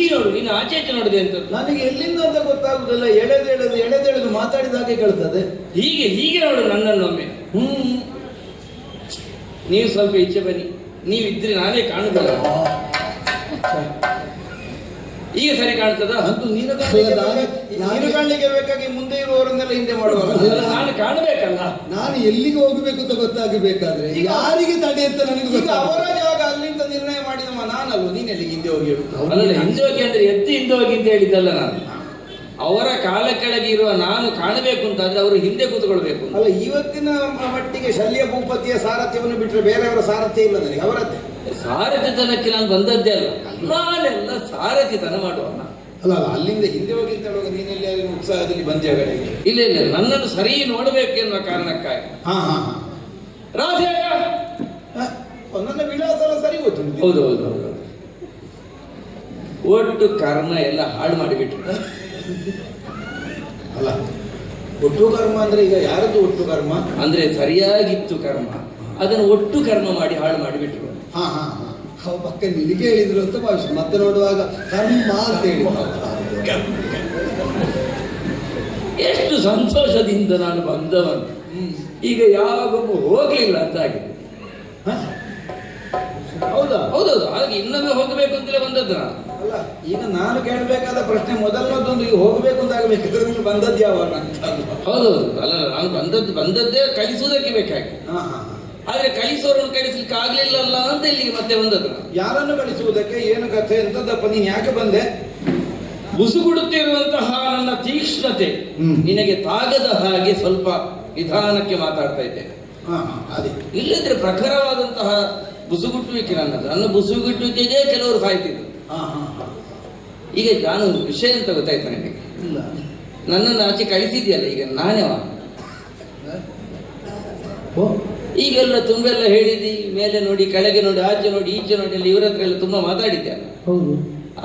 ಹೀಗೆ ನೋಡು, ನೀನು ಆಚೆ ಆಚೆ ನೋಡಿದೆ ಅಂತ. ನನಗೆ ಎಲ್ಲಿಂದ ಅಂತ ಗೊತ್ತಾಗುದಿಲ್ಲ. ಎಳೆದೆಳೆದು ಮಾತಾಡಿದಾಗೆ ಕೇಳ್ತದೆ. ಹೀಗೆ ಹೀಗೆ ನೋಡು ನನ್ನನ್ನೊಮ್ಮೆ. ನೀವು ಸ್ವಲ್ಪ ಈಚೆ ಬನ್ನಿ, ನೀವಿದ್ರೆ ನಾನೇ ಕಾಣುದಿಲ್ಲ. ಈಗ ಸರಿ ಕಾಣ್ತದ? ಅಂತೂ ನೀನು ಕಾಣಲಿಕ್ಕೆ ಬೇಕಾಗಿ ಮುಂದೆ ಇರುವವರನ್ನೆಲ್ಲ ಹಿಂದೆ ಮಾಡುವಾಗ ನಾನು ಕಾಣಬೇಕಲ್ಲ. ನಾನು ಎಲ್ಲಿಗೆ ಹೋಗಬೇಕು ಅಂತ ಗೊತ್ತಾಗಬೇಕಾದ್ರೆ ಯಾರಿಗೆ ತಡೆ ಅಂತ ನನಗೆ ಅವರ ಜಾಗ ಅಲ್ಲಿಂದ ನಿರ್ಣಯ ಮಾಡಿದವ ನಾನಲ್ವ, ನೀನ್ ಎಲ್ಲಿಗೆ ಹಿಂದೆ ಹೋಗಿ ಅಲ್ಲ, ಹಿಂದೆ ಹೋಗಿ ಅಂದ್ರೆ ಎದ್ದು ಹಿಂದೆ ಹೋಗಿ ಅಂತ ಹೇಳಿದ್ದಲ್ಲ ನಾನು. ಅವರ ಕಾಲ ಕೆಳಗೆ ಇರುವ ನಾನು ಕಾಣಬೇಕು ಅಂತಾದ್ರೆ ಅವರು ಹಿಂದೆ ಕೂತ್ಕೊಳ್ಬೇಕು. ಅಲ್ಲ, ಇವತ್ತಿನ ಮಟ್ಟಿಗೆ ಶಲ್ಯ ಭೂಪತಿಯ ಸಾರಥ್ಯವನ್ನು ಬಿಟ್ಟರೆ ಬೇರೆಯವರ ಸಾರಥ್ಯ ಇಲ್ಲ ನನಗೆ. ಅವರದ್ದೇ ಸಾರಥಿತನಕ್ಕೆ ನಾನು ಬಂದದ್ದೇ ಅಲ್ಲ, ನಾನೆಲ್ಲ ಸಾರಥಿತನ ಮಾಡುವಲ್ಲ. ಅಲ್ಲ ಅಲ್ಲಿಂದ ಹಿಂದೆ ಹೋಗಿ ಅಂತ ಹೇಳುವಾಗ ನೀನೆಲ್ಲಿ ಉತ್ಸಾಹದಲ್ಲಿ ಬಂದ್ಯಾಗ? ಇಲ್ಲ ಇಲ್ಲ, ನನ್ನನ್ನು ಸರಿ ನೋಡಬೇಕು ಎನ್ನುವ ಕಾರಣಕ್ಕಾಗಿ. ರಾಧೆ ನನ್ನ ವಿಳಾಸ ಎಲ್ಲ ಸರಿ ಗೊತ್ತು. ಹೌದು ಹೌದು ಹೌದು. ಒಟ್ಟು ಕರ್ಮ ಎಲ್ಲ ಹಾಳು ಮಾಡಿಬಿಟ್ರು. ಅಲ್ಲ, ಒಟ್ಟು ಕರ್ಮ ಅಂದ್ರೆ ಈಗ ಯಾರದ್ದು ಒಟ್ಟು ಕರ್ಮ ಅಂದ್ರೆ ಸರಿಯಾಗಿತ್ತು ಕರ್ಮ, ಅದನ್ನು ಒಟ್ಟು ಕರ್ಮ ಮಾಡಿ ಹಾಳು ಮಾಡಿಬಿಟ್ರು. ಪಕ್ಕ ನಿನಗೆ ಹೇಳಿದ್ರು ಅಂತ ಭಾವಿಸ್ ಮತ್ತೆ ನೋಡುವಾಗ ಕರ್ಮ ಅಂತ ಹೇಳಿ ಎಷ್ಟು ಸಂತೋಷದಿಂದ ನಾನು ಬಂದವನು. ಈಗ ಯಾವಾಗೊಬ್ಬ ಹೋಗ್ಲಿಲ್ಲ ಅಂತ ಆಗಿದೆ. ಹೌದಾ? ಹೌದೌದು. ಹಾಗೆ ಇನ್ನೊಮ್ಮೆ ಹೋಗಬೇಕು ಅಂತಲೇ ಬಂದದ್ದು ನಾನು. ಅಲ್ಲ, ಈಗ ನಾನು ಕೇಳಬೇಕಾದ ಪ್ರಶ್ನೆ ಮೊದಲನದೊಂದು, ಈಗ ಹೋಗ್ಬೇಕು ಅಂತ ಆಗಬೇಕಿದ್ರೆ ನೀವು ಬಂದದ್ದು ಯಾವಾಗ ಅಂತ. ಹೌದೌದು. ಅಲ್ಲ, ನಾನು ಬಂದದ್ದೇ ಕಲಿಸುವುದಕ್ಕೆ ಬೇಕಾಗಿ. ಆದ್ರೆ ಕಲಿಸೋರನ್ನು ಕಳಿಸ್ಲಿಕ್ಕೆ ಆಗ್ಲಿಲ್ಲಲ್ಲ ಅಂತ ಇಲ್ಲಿಗೆ ಮತ್ತೆ ಬಂದದ್ದು. ಯಾರನ್ನು ಕಳಿಸುವುದಕ್ಕೆ ಏನು ಕಥೆ ಎಂತದಪ್ಪ, ನೀನ್ ಯಾಕೆ ಬಂದೆ? ಬುಸುಗುಡುತ್ತಿರುವಂತಹ ನನ್ನ ತೀಕ್ಷ್ಣತೆ ನಿನಗೆ ತಾಗದ ಹಾಗೆ ಸ್ವಲ್ಪ ನಿಧಾನಕ್ಕೆ ಮಾತಾಡ್ತಾ ಇದ್ದೇನೆ. ಇಲ್ಲದ್ರೆ ಪ್ರಖರವಾದಂತಹ ಬುಸುಗುಟ್ಟುವಿಕೆ ನನ್ನದು. ನನ್ನ ಬುಸುಗುಟ್ಟುವಿಕೆಗೆ ಕೆಲವರು ಸಾಯ್ತಿದ್ರು. ಈಗ ನಾನು ವಿಷಯ ಅಂತ ಗೊತ್ತಾಯ್ತು ನನಗೆ. ನನ್ನನ್ನು ಆಚೆ ಕಳಿಸಿದ್ಯಲ್ಲ, ಈಗ ನಾನೇ ಈಗೆಲ್ಲ ತುಂಬೆಲ್ಲ ಹೇಳಿದಿ, ಮೇಲೆ ನೋಡಿ, ಕೆಳಗೆ ನೋಡಿ, ಆಚೆ ನೋಡಿ, ಈಚೆ ನೋಡಿ, ಎಲ್ಲ ಇವರ ಹತ್ರ ಎಲ್ಲ ತುಂಬಾ ಮಾತಾಡಿದ್ಯಲ್ಲ. ಹೌದು.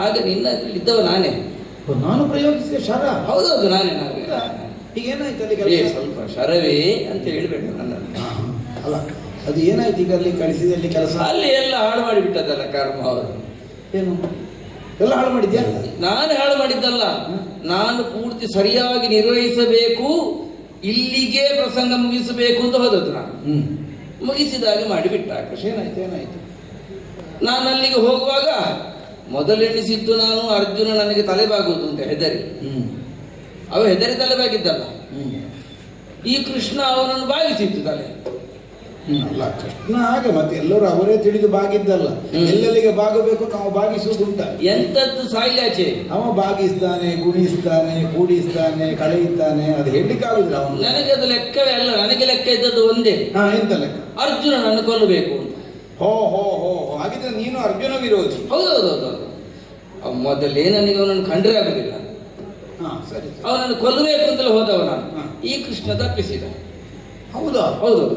ಆಗ ನಿನ್ನ ಅದ್ರಲ್ಲಿ ಇದ್ದವ ನಾನೇ. ನಾನು ಪ್ರಯೋಗಿಸಿದ ಶರ. ಹೌದೌದು, ನಾನೇ. ಈಗ ಏನಾಯ್ತು ಅಲ್ಲಿ? ಸ್ವಲ್ಪ ಶರವೇ ಅಂತ ಹೇಳ್ಬೇಡ ನನ್ನ. ಅಲ್ಲ, ಅದು ಏನಾಯ್ತು ಈಗ ಅಲ್ಲಿ ಕಳಿಸಿದಲ್ಲಿ ಕೆಲಸ? ಅಲ್ಲಿ ಎಲ್ಲ ಹಾಳು ಮಾಡಿಬಿಟ್ಟದಲ್ಲ ಕರ್ಮ. ಅವರು ಏನು ಎಲ್ಲ ಹಾಳು ಮಾಡಿದ್ಯಾ? ನಾನು ಹಾಳು ಮಾಡಿದ್ದಲ್ಲ, ನಾನು ಪೂರ್ತಿ ಸರಿಯಾಗಿ ನಿರ್ವಹಿಸಬೇಕು, ಇಲ್ಲಿಗೆ ಪ್ರಸಂಗ ಮುಗಿಸಬೇಕು ಅಂತ ಹೋದದ್ದು ನಾನು. ಮುಗಿಸಿದಾಗೆ ಮಾಡಿಬಿಟ್ಟ. ಏನಾಯ್ತು? ನಾನು ಅಲ್ಲಿಗೆ ಹೋಗುವಾಗ ಮೊದಲೆಣಿಸಿದ್ದು ನಾನು ಅರ್ಜುನ ನನಗೆ ತಲೆಬಾಗುವುದು ಅಂತ ಹೆದರಿ. ಅವ ಹೆದರಿ ತಲೆಬಾಗಿದ್ದಲ್ಲ, ಈ ಕೃಷ್ಣ ಅವನನ್ನು ಬಾಗಿಸಿತ್ತು ತಲೆ. ಅಲ್ಲ, ಕೃಷ್ಣ ಹಾಗೆ ಮತ್ತೆ ಎಲ್ಲರೂ ಅವರೇ ತಿಳಿದು ಬಾಗಿದ್ದಲ್ಲ. ಎಲ್ಲೆಲ್ಲಿಗೆ ಬಾಗಬೇಕು ನಾವು ಬಾಗಿಸುವುದುಂಟ. ಎಂತದ್ದು ಸಾಯಿಲಾಚೆ ಅವ ಬಾಗಿಸ್ತಾನೆ, ಗುಣಿಸ್ತಾನೆ, ಕೂಡಿಸ್ತಾನೆ, ಕಳೆಯುತ್ತಾನೆ, ಅದು ಹೇಳಲಿಕ್ಕಾಗುದಿಲ್ಲ ಅವನು. ನನಗೆ ಅದು ಲೆಕ್ಕವೇ ಅಲ್ಲ. ನನಗೆ ಲೆಕ್ಕ ಇದ್ದದ್ದು ಒಂದೇ. ಎಂತ ಲೆಕ್ಕ? ಅರ್ಜುನ ನನ್ನ ಕೊಲ್ಲಬೇಕು ಅಂತ. ಹೋ ಹಾಗಿದ್ರೆ ನೀನು ಅರ್ಜುನ ವಿರೋಧಿ. ಹೌದೌದೌದು. ಮೊದಲೇ ನನಗೆ ಅವನನ್ನು ಕಂಡ್ರೆ ಆಗುದಿಲ್ಲ. ಸರಿ, ಅವನನ್ನು ಕೊಲ್ಲಬೇಕು ಅಂತಲೇ ಹೋದವ ನಾನು. ಈ ಕೃಷ್ಣ ತಪ್ಪಿಸಿದ. ಹೌದಾ? ಹೌದೌದು.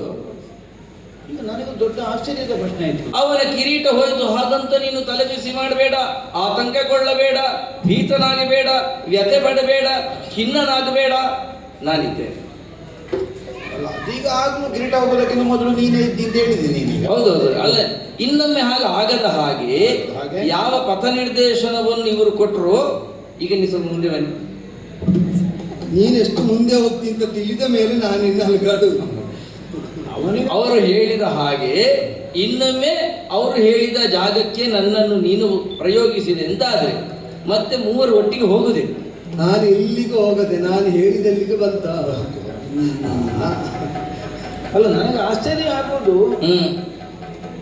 ಈಗ ನನಗೆ ದೊಡ್ಡ ಆಶ್ಚರ್ಯದ ಪ್ರಶ್ನೆ ಆಯ್ತು. ಅವನ ಕಿರೀಟ ಹೋಯ್ತು, ಹಾಗಂತ ನೀನು ತಲೆಬಿಸಿ ಮಾಡಬೇಡ, ಆತಂಕಗೊಳ್ಳಬೇಡ, ಭೀತನಾಗಬೇಡ, ವ್ಯಥೆ ಪಡಬೇಡ, ಖಿನ್ನನಾಗಬೇಡ, ನಾನಿದ್ದೇನೆ. ಅಲ್ಲ, ಅದೀಗ ಆಗಲೂ ಕಿರೀಟ ಹೋಗೋದಕ್ಕಿಂತ ಮೊದಲು ನೀನೇ ಇದ್ದಿಂದ ಹೇಳಿದ್ದೀನಿ. ಹೌದೌದು. ಅಲ್ಲ, ಇನ್ನೊಮ್ಮೆ ಹಾಗೆ ಆಗದ ಹಾಗೆ ಯಾವ ಪಥ ನಿರ್ದೇಶನವನ್ನು ಇವರು ಕೊಟ್ಟರು. ಈಗ ನೀವು ಸ್ವಲ್ಪ ಮುಂದೆ ಬನ್ನಿ. ನೀನೆಷ್ಟು ಮುಂದೆ ಹೋಗ್ತಿ ಅಂತ ತಿಳಿದ ಮೇಲೆ ನಾನು ಇನ್ನು ಅಲ್ಗಾಡು. ಅವರು ಹೇಳಿದ ಹಾಗೆ ಇನ್ನೊಮ್ಮೆ ಅವರು ಹೇಳಿದ ಜಾಗಕ್ಕೆ ನನ್ನನ್ನು ನೀನು ಪ್ರಯೋಗಿಸಿದೆ ಎಂತಾದ್ರೆ ಮತ್ತೆ ಮೂವರು ಒಟ್ಟಿಗೆ ಹೋಗುದೆ. ನಾನು ಎಲ್ಲಿಗೂ ಹೋಗದೆ, ನಾನು ಹೇಳಿದಲ್ಲಿಗೆ ಬಂತ. ಅಲ್ಲ, ನನಗೆ ಆಶ್ಚರ್ಯ ಆಗೋದು,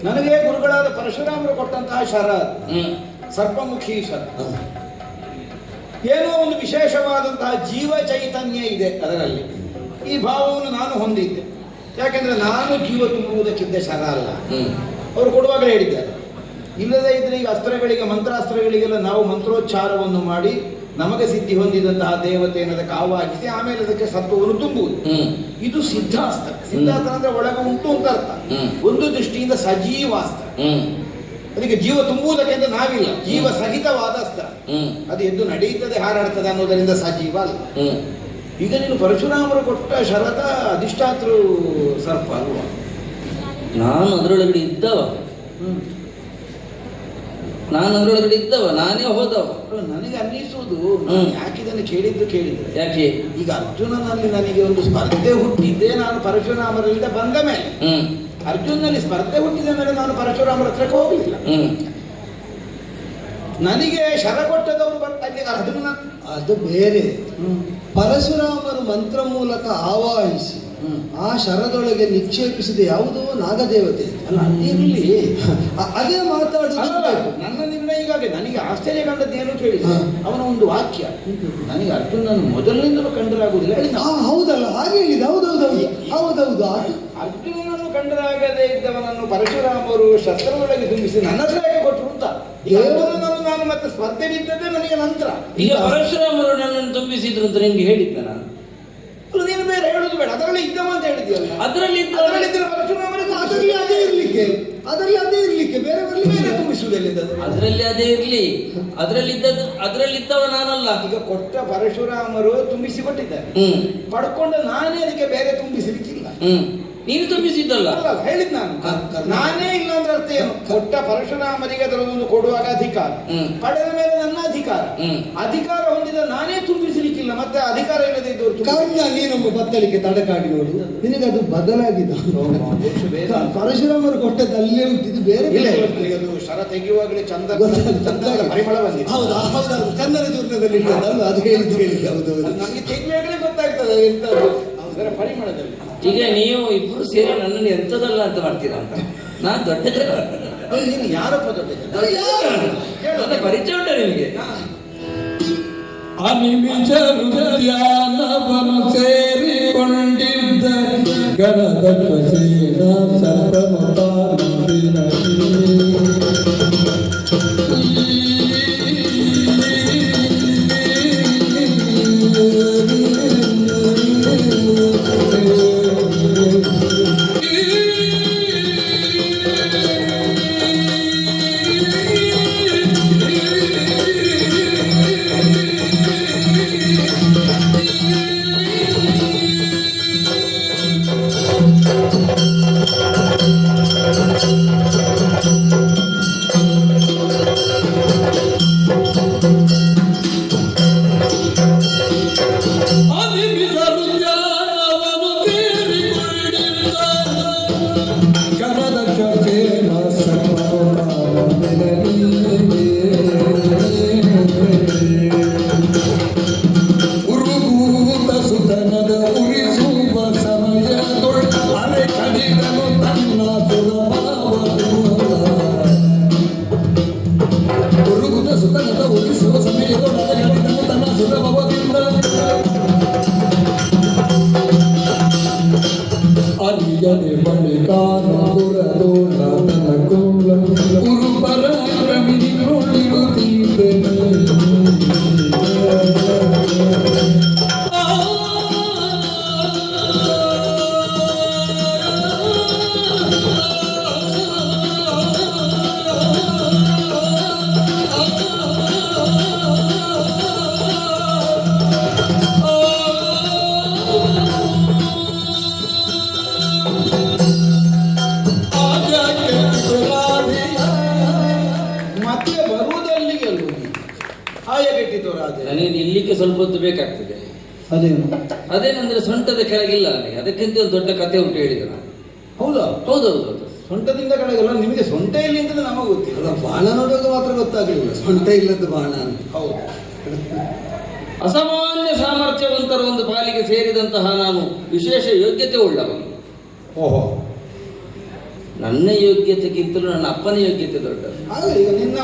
ನನಗೆ ಗುರುಗಳಾದ ಪರಶುರಾಮರು ಕೊಟ್ಟಂತಹ ಶರ, ಸರ್ಪಮುಖಿ ಶರ, ಏನೋ ಒಂದು ವಿಶೇಷವಾದಂತಹ ಜೀವ ಚೈತನ್ಯ ಇದೆ ಅದರಲ್ಲಿ. ಈ ಭಾವವನ್ನು ನಾನು ಹೊಂದಿದ್ದೆ. ಯಾಕೆಂದ್ರೆ ನಾನು ಜೀವ ತುಂಬುವುದಕ್ಕಿದ್ದ ಶರ ಅಲ್ಲ. ಅವರು ಕೊಡುವಾಗಲೇ ಹೇಳಿದ್ದಾರೆ, ಇಲ್ಲದೇ ಇದ್ರೆ ಈಗ ಅಸ್ತ್ರಗಳಿಗೆ, ಮಂತ್ರಾಸ್ತ್ರಗಳಿಗೆಲ್ಲ ನಾವು ಮಂತ್ರೋಚ್ಚಾರವನ್ನು ಮಾಡಿ ನಮಗೆ ಸಿದ್ಧಿ ಹೊಂದಿದಂತಹ ದೇವತೆ ಅನ್ನೋದಕ್ಕೆ ಆವಾಗಿಸಿ ಆಮೇಲೆ ಅದಕ್ಕೆ ಸತ್ವವನ್ನು ತುಂಬುವುದು. ಇದು ಸಿದ್ಧಾಸ್ತ್ರ. ಸಿದ್ಧಾಸ್ತ್ರ ಅಂದ್ರೆ ಒಳಗೆ ಉಂಟು ಅಂತ ಅರ್ಥ. ಒಂದು ದೃಷ್ಟಿಯಿಂದ ಸಜೀವಾಸ್ತ್ರ. ಅದಕ್ಕೆ ಜೀವ ತುಂಬುವುದಕ್ಕೆ ಅಂತ ನಾವಿಲ್ಲ, ಜೀವ ಸಹಿತವಾದ ಅಸ್ತ್ರ. ಅದು ಎದ್ದು ನಡೆಯುತ್ತದೆ, ಹಾರಾಡ್ತದೆ ಅನ್ನೋದರಿಂದ ಸಜೀವ ಅಲ್ಲ. ಈಗ ನೀನು ಪರಶುರಾಮರು ಕೊಟ್ಟ ಶರದ ಅಧಿಷ್ಠಾತೃ ಸರ್ಪ ಅಲ್ವಾ? ನಾನು ಅದರೊಳಗಡೆ ಇದ್ದವ. ನಾನು ಅವರೊಳಗಡೆ ಇದ್ದವ, ನಾನೇ ಹೋದವ. ನನಗೆ ಅನ್ನಿಸುವುದು, ಯಾಕೆ ಇದನ್ನು ಕೇಳಿದ್ರೆ ಯಾಕೆ ಈಗ ಅರ್ಜುನನಲ್ಲಿ ನನಗೆ ಒಂದು ಸ್ಪರ್ಧೆ ಹುಟ್ಟಿದ್ದೆ ನಾನು ಪರಶುರಾಮರಿಂದ ಬಂದ ಮೇಲೆ. ಅರ್ಜುನಲ್ಲಿ ಸ್ಪರ್ಧೆ ಹುಟ್ಟಿದ ಮೇಲೆ ನಾನು ಪರಶುರಾಮರ ಹತ್ರಕ್ಕೆ ಹೋಗಲಿಲ್ಲ. ನನಗೆ ಶರ ಕೊಟ್ಟದವರು ಅಲ್ಲಿ ಅರ್ಜುನ ಅದು ಬೇರೆ. ಪರಶುರಾಮರು ಮಂತ್ರ ಮೂಲಕ ಆವಾಹಿಸಿ ಆ ಶರದೊಳಗೆ ನಿಕ್ಷೇಪಿಸಿದ ಯಾವುದೋ ನಾಗದೇವತೆ ಅಲ್ಲ, ಅದಿರಲಿ. ಅದೇ ಮಾತಾಡುವುದು. ನನ್ನ ನಿರ್ಣಯ ಹೀಗಾಗಿ ನನಗೆ ಆಶ್ಚರ್ಯ ಕಂಡದ್ದು ಏನು ಕೇಳಿದ ಅವನ ಒಂದು ವಾಕ್ಯ, ನನಗೆ ಅರ್ಜುನನ್ನು ಮೊದಲಿನಿಂದಲೂ ಕಂಡರಾಗುವುದಿಲ್ಲ ಹೇಳಿದ. ಹೌದಲ್ಲ, ಹಾಗೆ ಹೇಳಿದ. ಹೌದೌದು. ಅರ್ಜುನನನ್ನು ಕಂಡರಾಗದೇ ಇದ್ದವನನ್ನು ಪರಶುರಾಮರು ಶಸ್ತ್ರದೊಳಗೆ ತುಂಬಿಸಿ ನನ್ನ ಹತ್ರಕ್ಕೆ ಕೊಟ್ಟರು ಅಂತ. ಅರ್ಜುನನನ್ನು ನಾನು ಮತ್ತೆ ಸ್ಪರ್ಧೆ ಬಿದ್ದದ್ದೇ ನನಗೆ ನಂತರ. ಈಗ ಪರಶುರಾಮರು ನನ್ನನ್ನು ತುಂಬಿಸಿದ್ರು ಅಂತ ನಿಮ್ಗೆ ಹೇಳಿದ್ದ ನಾನು. ನೀನು ಬೇರೆ ಹೇಳುದು ಬೇಡ, ಅದರಲ್ಲಿ ಇದ್ದವ ಅಂತ ಹೇಳಿದ್ಯಲ್ಲ. ಅದರಲ್ಲಿ ಪರಶುರಾಮರಿಗೆ ಅದರಲ್ಲಿ ಅದೇ ಇರ್ಲಿಕ್ಕೆ ಬೇರೆ ಬೇರೆ ತುಂಬಿಸುವುದಿಲ್ಲ. ಅದರಲ್ಲಿ ಅದೇ ಇರ್ಲಿ, ಅದರಲ್ಲಿದ್ದವ ನಾನಲ್ಲ. ಈಗ ಕೊಟ್ಟ ಪರಶುರಾಮರು ತುಂಬಿಸಿ ಕೊಟ್ಟಿದ್ದಾರೆ, ಪಡ್ಕೊಂಡ ನಾನೇ ಅದಕ್ಕೆ ಬೇರೆ ತುಂಬಿಸಲಿಕ್ಕಿಲ್ಲ. ನೀನು ತುಂಬಿಸಿದ್ದಲ್ಲ. ಅಲ್ಲ, ಹೇಳಿದ್ ನಾನೇ ಇಲ್ಲ ಅಂದ್ರೆ ಅರ್ಥ ಏನು? ಕೊಟ್ಟ ಪರಶುರಾಮರಿಗೆ ಅದರೊಂದು ಕೊಡುವಾಗ ಅಧಿಕಾರ, ಪಡೆದ ಮೇಲೆ ನನ್ನ ಅಧಿಕಾರ ಹೊಂದಿದ ನಾನೇ ತುಂಬಿಸಲಿಕ್ಕಿಲ್ಲ. ಮತ್ತೆ ಅಧಿಕಾರ ಇಲ್ಲದೆ ಇದ್ದವರು ಕರ್ಣ ನೀನೊಬ್ಬ ಬತ್ತಲಿಕ್ಕೆ ತಡಕಾಗಿ ನೋಡು, ನಿನಗದು ಬದಲಾಗಿದೆ. ಪರಶುರಾಮರು ಕೊಟ್ಟದ್ದು ಅಲ್ಲೇ ಹುಟ್ಟಿದ್ದು ಬೇರೆ ಅದು ಶರ ತೆಗೆಯುವಾಗಲೇ ಚಂದ ಪರಿಮಳ ಬಂದಿದೆ. ಹೌದೌದು, ಚಂದನ ಚೂರ್ಣದಲ್ಲಿ ಇಟ್ಟದಲ್ಲ, ಅದು ಹೇಳಿದ್ದು. ಹೌದೌದು, ನಮ್ಗೆ ತೆಗೆಯುವಾಗಲೇ ಗೊತ್ತಾಗ್ತದೆ ಎಂತ ಅದರ ಪರಿಮಳದಲ್ಲಿ. ಈಗ ನೀವು ಇಬ್ರು ಸೇರಿ ನನ್ನನ್ನು ಎಂತದಲ್ಲ ಅಂತ ಮಾಡ್ತೀರಾ ಅಂತ. ನಾನ್ ದೊಡ್ಡ ಜನ. ನೀನು ಯಾರಪ್ಪ ದೊಡ್ಡ ಜನ? ಪರಿಚಯ ಉಂಟ ನಿಮಗೆ? ಅನಿಮಿಷ ಧ್ಯಾನವನು ಸೇರಿಕೊಂಡಿದ್ದ ಗಣದ ಸೇನ ಸರ್ವಮತಾನುದಿನ ನನಗೆ ನಿಲ್ಲಿಕ್ಕೆ ಸ್ವಲ್ಪ ಹೊತ್ತು ಬೇಕಾಗ್ತದೆ. ಅದೇನಂದ್ರೆ ಸೊಂಟದ ಕೆಳಗಿಲ್ಲ ನನಗೆ, ಅದಕ್ಕಿಂತ ಒಂದು ದೊಡ್ಡ ಕಥೆ ಉಂಟು ಹೇಳಿದ ನಾನು. ಹೌದೌದು. ಸೊಂಟದಿಂದ ಕೆಳಗೆಲ್ಲ ನಿಮಗೆ ಸೊಂಟ ಇಲ್ಲಿ ಅಂತ ನಮಗೆ ಗೊತ್ತಿಲ್ಲ. ಬಾಣ ನೋಡುವಾಗ ಮಾತ್ರ ಗೊತ್ತಾಗಲಿಲ್ಲ ಸೊಂಟ ಇಲ್ಲದ ಬಾಣ ಅಂತ. ಹೌದು, ಅಸಾಮಾನ್ಯ ಸಾಮರ್ಥ್ಯವಂತರ ಒಂದು ಪಾಲಿಗೆ ಸೇರಿದಂತಹ ನಾನು ವಿಶೇಷ ಯೋಗ್ಯತೆ ಉಳ್ಳವನು. ಓಹೋ, ನನ್ನ ಯೋಗ್ಯತೆಗಿಂತಲೂ ನನ್ನ ಅಪ್ಪನ ಯೋಗ್ಯತೆ ದೊಡ್ಡದು. ಈಗ ನಿನ್ನ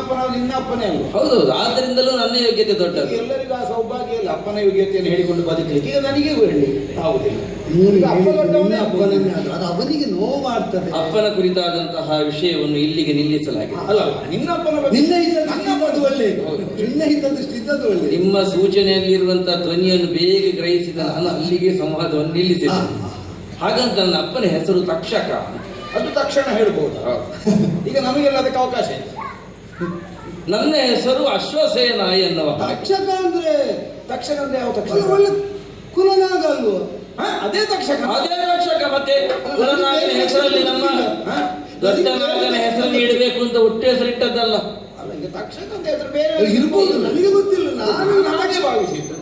ಅಪ್ಪನೇ ಅಲ್ವ? ಹೌದೌದು, ಆದ್ರಿಂದಲೂ ನನ್ನ ಯೋಗ್ಯತೆ ದೊಡ್ಡದು. ಎಲ್ಲರಿಗೂ ಆ ಸೌಭಾಗ್ಯ ಇಲ್ಲ ಅಪ್ಪನ ಯೋಗ್ಯತೆಯನ್ನು ಹೇಳಿಕೊಂಡು ಬದುಕಲಿಕ್ಕೆ. ಈಗ ನನಗೆ ಹೇಳಿ ಆಗುದಿಲ್ಲ. ಅದು ಅವನಿಗೆ ನೋವು ಮಾಡ್ತದೆ. ಅಪ್ಪನ ಕುರಿತಾದಂತಹ ವಿಷಯವನ್ನು ಇಲ್ಲಿಗೆ ನಿಲ್ಲಿಸಲಾಗಿದೆ. ಅಲ್ಲ, ನಿನ್ನ ಅಪ್ಪನ ಒಳ್ಳೆ. ನಿಮ್ಮ ಸೂಚನೆಯಲ್ಲಿರುವಂತಹ ಧ್ವನಿಯನ್ನು ಬೇಗ ಗ್ರಹಿಸಿದ ನಾನು ಅಲ್ಲಿಗೆ ಸಂವಾದವನ್ನು ನಿಲ್ಲಿಸಿದೆ. ಹಾಗಂತ ನನ್ನ ಅಪ್ಪನ ಹೆಸರು ತಕ್ಷಕ. ಅದು ತಕ್ಷಣ ಹೇಳ್ಬೋದು. ಈಗ ನಮಗೆಲ್ಲ ಅದಕ್ಕೆ ಅವಕಾಶ ಇದೆ. ನನ್ನ ಹೆಸರು ಅಶ್ವಸೇನ ಎನ್ನುವ. ತಕ್ಷಕ ಅಂದ್ರೆ ಯಾವ ತಕ್ಷಣ? ಒಳ್ಳೆ ಕುಲನಾಗ ಅಲ್ವೋ? ಅದೇ ತಕ್ಷಕ. ಮತ್ತೆ ಕುಲನಾಗನ ಹೆಸರಲ್ಲಿ ನಮ್ಮ ದೊಡ್ಡ ನಾಗನ ಹೆಸರನ್ನು ಇಡಬೇಕು ಅಂತ ಹುಟ್ಟು ಹೆಸರಿಟ್ಟದ್ದಲ್ಲ. ಅಲ್ಲ, ನನಗೆ ತಕ್ಷಕ ಅಂತ ಹೇಳಿದ್ರೆ ಬೇರೆ ಇರ್ಬೋದು, ನನಗೆ ಗೊತ್ತಿಲ್ಲ. ನಾನು ನನಗೆ ಭಾವಿಸಿದ್ದು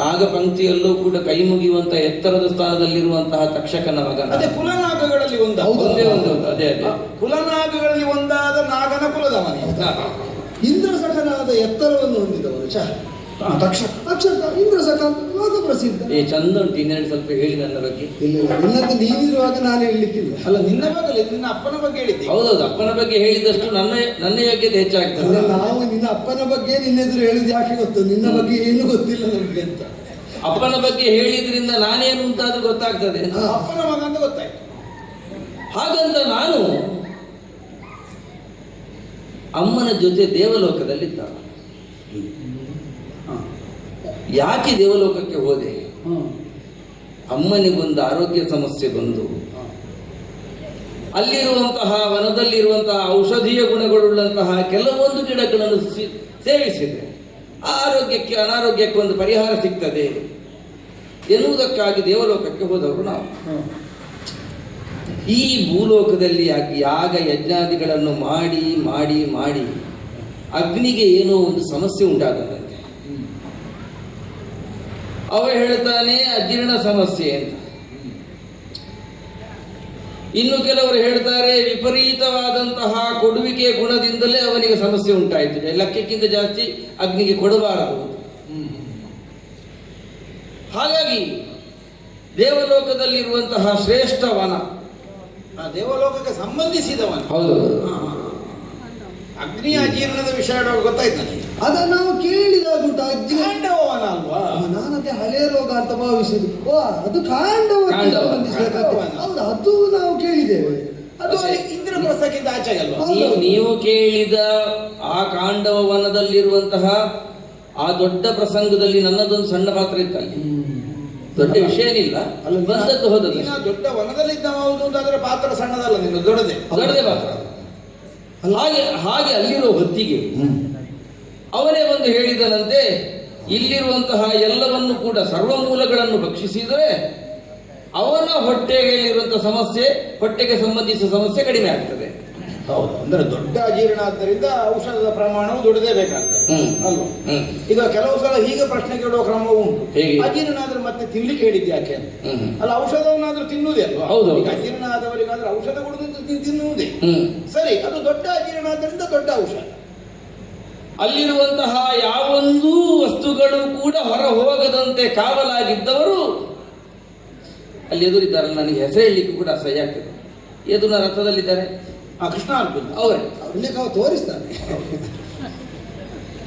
ನಾಗಪಂಕ್ತಿಯಲ್ಲೂ ಕೂಡ ಕೈ ಮುಗಿಯುವಂತ ಎತ್ತರದ ಸ್ಥಾನದಲ್ಲಿರುವಂತಹ ತಕ್ಷಕನ ಮಗನ. ಅದೇ ಕುಲನಾಗಗಳಲ್ಲಿ ಒಂದು ಒಂದೇ ಒಂದು ಅದೇ ಅದೇ ಕುಲನಾಗಗಳಲ್ಲಿ ಒಂದಾದ ನಾಗನ ಕುಲದವನೇ. ಇಂದ್ರಸಖನಾದ ಎತ್ತರವನ್ನು ಹೊಂದಿದವರು ತಕ್ಷಕ ಇಂದ್ರಸಖ ಲೋಕ ಪ್ರಸಿದ್ಧ. ಚಂದ ಉಂಟು. ಇನ್ನೆರಡು ಸ್ವಲ್ಪ ಹೇಳಿ ನನ್ನ ಬಗ್ಗೆ. ಇಲ್ಲ ನಿನ್ನದು ನೀನಿರುವಾಗ ನಾನು ಹೇಳಲಿಕ್ಕಿಲ್ಲ. ಅಲ್ಲ, ನಿನ್ನ ಬಗ್ಗೆ ನಿನ್ನ ಅಪ್ಪನ ಬಗ್ಗೆ ಹೇಳಿದ್ದೆ. ಹೌದೌದು, ಅಪ್ಪನ ಬಗ್ಗೆ ಹೇಳಿದಷ್ಟು ನನ್ನ ಯೋಗ್ಯತೆ ಹೆಚ್ಚಾಗ್ತದೆ. ನಾವು ನಿನ್ನ ಅಪ್ಪನ ಬಗ್ಗೆ ನಿನ್ನೆದುರು ಹೇಳಿದ್ ಯಾಕೆ ಗೊತ್ತು, ನಿನ್ನ ಬಗ್ಗೆ ಏನು ಗೊತ್ತಿಲ್ಲ ನಮ್ಗೆ ಅಂತ. ಅಪ್ಪನ ಬಗ್ಗೆ ಹೇಳಿದ್ರಿಂದ ನಾನೇನು ಅಂತಾದ್ರೂ ಗೊತ್ತಾಗ್ತದೆ. ಅಪ್ಪನ ಮಗ ಅಂತ ಗೊತ್ತಾಯ್ತು. ಹಾಗಂತ ನಾನು ಅಮ್ಮನ ಜೊತೆ ದೇವಲೋಕದಲ್ಲಿದ್ದ. ಯಾಕೆ ದೇವಲೋಕಕ್ಕೆ ಹೋದೆ? ಅಮ್ಮನಿಗೊಂದು ಆರೋಗ್ಯ ಸಮಸ್ಯೆ ಬಂದು ಅಲ್ಲಿರುವಂತಹ ವನದಲ್ಲಿರುವಂತಹ ಔಷಧೀಯ ಗುಣಗಳುಳ್ಳಂತಹ ಕೆಲವೊಂದು ಗಿಡಗಳನ್ನು ಸೇವಿಸಿದೆ. ಆ ಆರೋಗ್ಯಕ್ಕೆ ಅನಾರೋಗ್ಯಕ್ಕೆ ಒಂದು ಪರಿಹಾರ ಸಿಗ್ತದೆ ಎನ್ನುವುದಕ್ಕಾಗಿ ದೇವಲೋಕಕ್ಕೆ ಹೋದವರು ನಾವು. ಈ ಭೂಲೋಕದಲ್ಲಿ ಯಾಗ ಯಜ್ಞಾದಿಗಳನ್ನು ಮಾಡಿ ಮಾಡಿ ಮಾಡಿ ಅಗ್ನಿಗೆ ಏನೋ ಒಂದು ಸಮಸ್ಯೆ ಉಂಟಾದಂತೆ. ಅವ ಹೇಳ್ತಾನೆ ಅಜೀರ್ಣ ಸಮಸ್ಯೆ ಅಂತ. ಇನ್ನು ಕೆಲವರು ಹೇಳ್ತಾರೆ ವಿಪರೀತವಾದಂತಹ ಕೊಡುವಿಕೆ ಗುಣದಿಂದಲೇ ಅವನಿಗೆ ಸಮಸ್ಯೆ ಉಂಟಾಯಿತು, ಲೆಕ್ಕಕ್ಕಿಂತ ಜಾಸ್ತಿ ಅಗ್ನಿಗೆ ಕೊಡಬಾರದು. ಹಾಗಾಗಿ ದೇವಲೋಕದಲ್ಲಿರುವಂತಹ ಶ್ರೇಷ್ಠ ವನ, ದೇವಲೋಕಕ್ಕೆ ಸಂಬಂಧಿಸಿದವನ. ಹೌದು, ಅಗ್ನಿ ಅಜೀರ್ಣದ ವಿಷಯ ಗೊತ್ತಾಯ್ತು ನನಗೆ. ಅದನ್ನ ನಾವು ಕೇಳಿದಾಗುಂಟು. ಕಾಂಡವನ ಅಲ್ವಾ? ನಾನದೇ ಹಳೆ ರೋಗ ಅಂತ ಭಾವಿಸಿದ್ದು. ಓ, ಅದು ಕಾಂಡವ. ಹೌದು, ಅದು ನಾವು ಕೇಳಿದ್ದೇವೆ. ಅದು ಇಂದ್ರಪ್ರಸ್ಥಕ್ಕಿಂತ ಆಚೆ ಅಲ್ವಾ? ನೀವು ಕೇಳಿದ ಆ ಕಾಂಡವ ವನದಲ್ಲಿರುವಂತಹ ಆ ದೊಡ್ಡ ಪ್ರಸಂಗದಲ್ಲಿ ನನ್ನದೊಂದು ಸಣ್ಣ ಪಾತ್ರ ಇತ್ತು. ಅಲ್ಲಿ ದೊಡ್ಡ ವಿಷಯ ಏನಿಲ್ಲ, ಬಂದದ್ದು ಹೋದದ್ದು. ದೊಡ್ಡ ವನದಲ್ಲಿದ್ದವ ಹೌದು ಅಂತಾದ್ರೆ ಪಾತ್ರ ಸಣ್ಣದಲ್ಲ, ನಿನ್ನ ದೊಡ್ಡದೇ ಪಾತ್ರ. ಹಾಗೆ ಅಲ್ಲಿರೋ ಹೊತ್ತಿಗೆ ಅವನೇ ಬಂದು ಹೇಳಿದನಂತೆ, ಇಲ್ಲಿರುವಂತಹ ಎಲ್ಲವನ್ನು ಕೂಡ ಸರ್ವಮೂಲಗಳನ್ನು ಭಕ್ಷಿಸಿದರೆ ಅವನ ಹೊಟ್ಟೆಯಲ್ಲಿರುವಂತಹ ಸಮಸ್ಯೆ, ಹೊಟ್ಟೆಗೆ ಸಂಬಂಧಿಸಿದ ಸಮಸ್ಯೆ ಕಡಿಮೆ ಆಗ್ತದೆ. ಹೌದು, ಅಂದ್ರೆ ದೊಡ್ಡ ಅಜೀರ್ಣ ಆದ್ದರಿಂದ ಔಷಧದ ಪ್ರಮಾಣವು ದೊಡ್ಡದೇ ಬೇಕಾಗ್ತದೆ ಅಲ್ವಾ? ಈಗ ಕೆಲವು ಸಲ ಹೀಗೆ ಪ್ರಶ್ನೆ ಕೇಳುವ ಕ್ರಮವೂ ಉಂಟು. ಅಜೀರ್ಣ ಆದ್ರೆ ಮತ್ತೆ ತಿನ್ಲಿಕ್ಕೆ ಹೇಳಿದ್ದೆ ಯಾಕೆ ಅಲ್ಲ, ಔಷಧವನ್ನಾದ್ರೂ ತಿನ್ನುವುದೇ ಅಲ್ವಾ? ಅಜೀರ್ಣ ಆದವರಿಗಾದ್ರೆ ಔಷಧ ಕೊಡುವುದು ತಿನ್ನುವುದೇ ಸರಿ. ಅದು ದೊಡ್ಡ ಅಜೀರ್ಣ ಆದ್ದರಿಂದ ದೊಡ್ಡ ಔಷಧ. ಅಲ್ಲಿರುವಂತಹ ಯಾವೊಂದು ವಸ್ತುಗಳು ಕೂಡ ಹೊರ ಹೋಗದಂತೆ ಕಾವಲಾಗಿದ್ದವರು ಅಲ್ಲಿ ಎದುರಿದ್ದಾರಲ್ಲ. ನನಗೆ ಹೆಸರು ಹೇಳಲಿಕ್ಕೆ ಕೂಡ ಅಸಹ್ಯ ಆಗ್ತದೆ. ಎದುನ ರಥದಲ್ಲಿದ್ದಾರೆ ಕೃಷ್ಣ ಅರ್ಜುನ, ಅವರೇ ತೋರಿಸ್ತಾನೆ.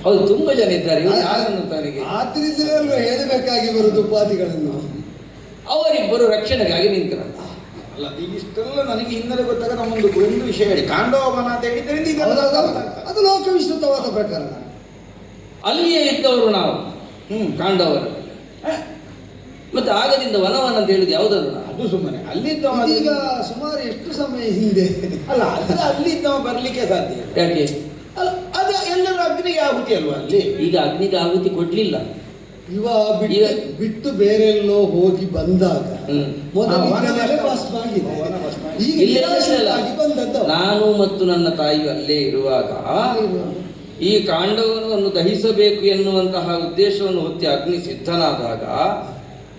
ಹೌದು, ತುಂಬಾ ಜನ ಇದ್ದಾರೆ. ಆದ್ರಿಂದಲೇ ಹೇಳಬೇಕಾಗಿ ಬರುವುದು ಉಪಾಧಿಗಳನ್ನು. ಅವರಿಬ್ಬರು ರಕ್ಷಣೆಗಾಗಿ ನಿಂತರು. ಅಲ್ಲ, ಇಷ್ಟೆಲ್ಲ ನನಗೆ ಹಿನ್ನೆಲೆ ಗೊತ್ತಾಗ ಒಂದು ವಿಷಯ ಹೇಳಿ. ಕಾಂಡವನ ಅಂತ ಹೇಳಿದ್ದರಿಂದ ಅದು ಲೋಕ ವಿಸ್ತೃತವಾದ ಪ್ರಕರಣ. ಅಲ್ಲಿಯೇ ಇದ್ದವರು ನಾವು ಕಾಂಡವರು. ಮತ್ತೆ ಆಗದಿಂದ ವನವನ ಅಂತ ಹೇಳಿದ್ ಯಾವುದನ್ನು? ಅದು ಸುಮ್ಮನೆ ಅಲ್ಲಿದ್ದವ. ಈಗ ಸುಮಾರು ಎಷ್ಟು ಸಮಯ ಹಿಂದೆ ಅಲ್ಲ, ಅದು ಅಲ್ಲಿದ್ದವ ಬರ್ಲಿಕ್ಕೆ ಸಾಧ್ಯ. ಯಾಕೆ? ಅಲ್ಲ, ಅದು ಎಲ್ಲರೂ ಅಗ್ನಿಗೆ ಆಹುತಿ ಅಲ್ವಾ ಅಲ್ಲಿ? ಈಗ ಅಗ್ನಿಗೆ ಆಹುತಿ ಕೊಡ್ಲಿಲ್ಲ. ಬಿಟ್ಟು ಬೇರೆಲ್ಲೋ ಹೋಗಿ ಬಂದಾಗ ನಾನು ಮತ್ತು ನನ್ನ ತಾಯಿಯು ಅಲ್ಲೇ ಇರುವಾಗ ಈ ಕಾಂಡವನನ್ನು ದಹಿಸಬೇಕು ಎನ್ನುವಂತಹ ಉದ್ದೇಶವನ್ನು ಹೊತ್ತಿ ಅಗ್ನಿ ಸಿದ್ಧನಾದಾಗ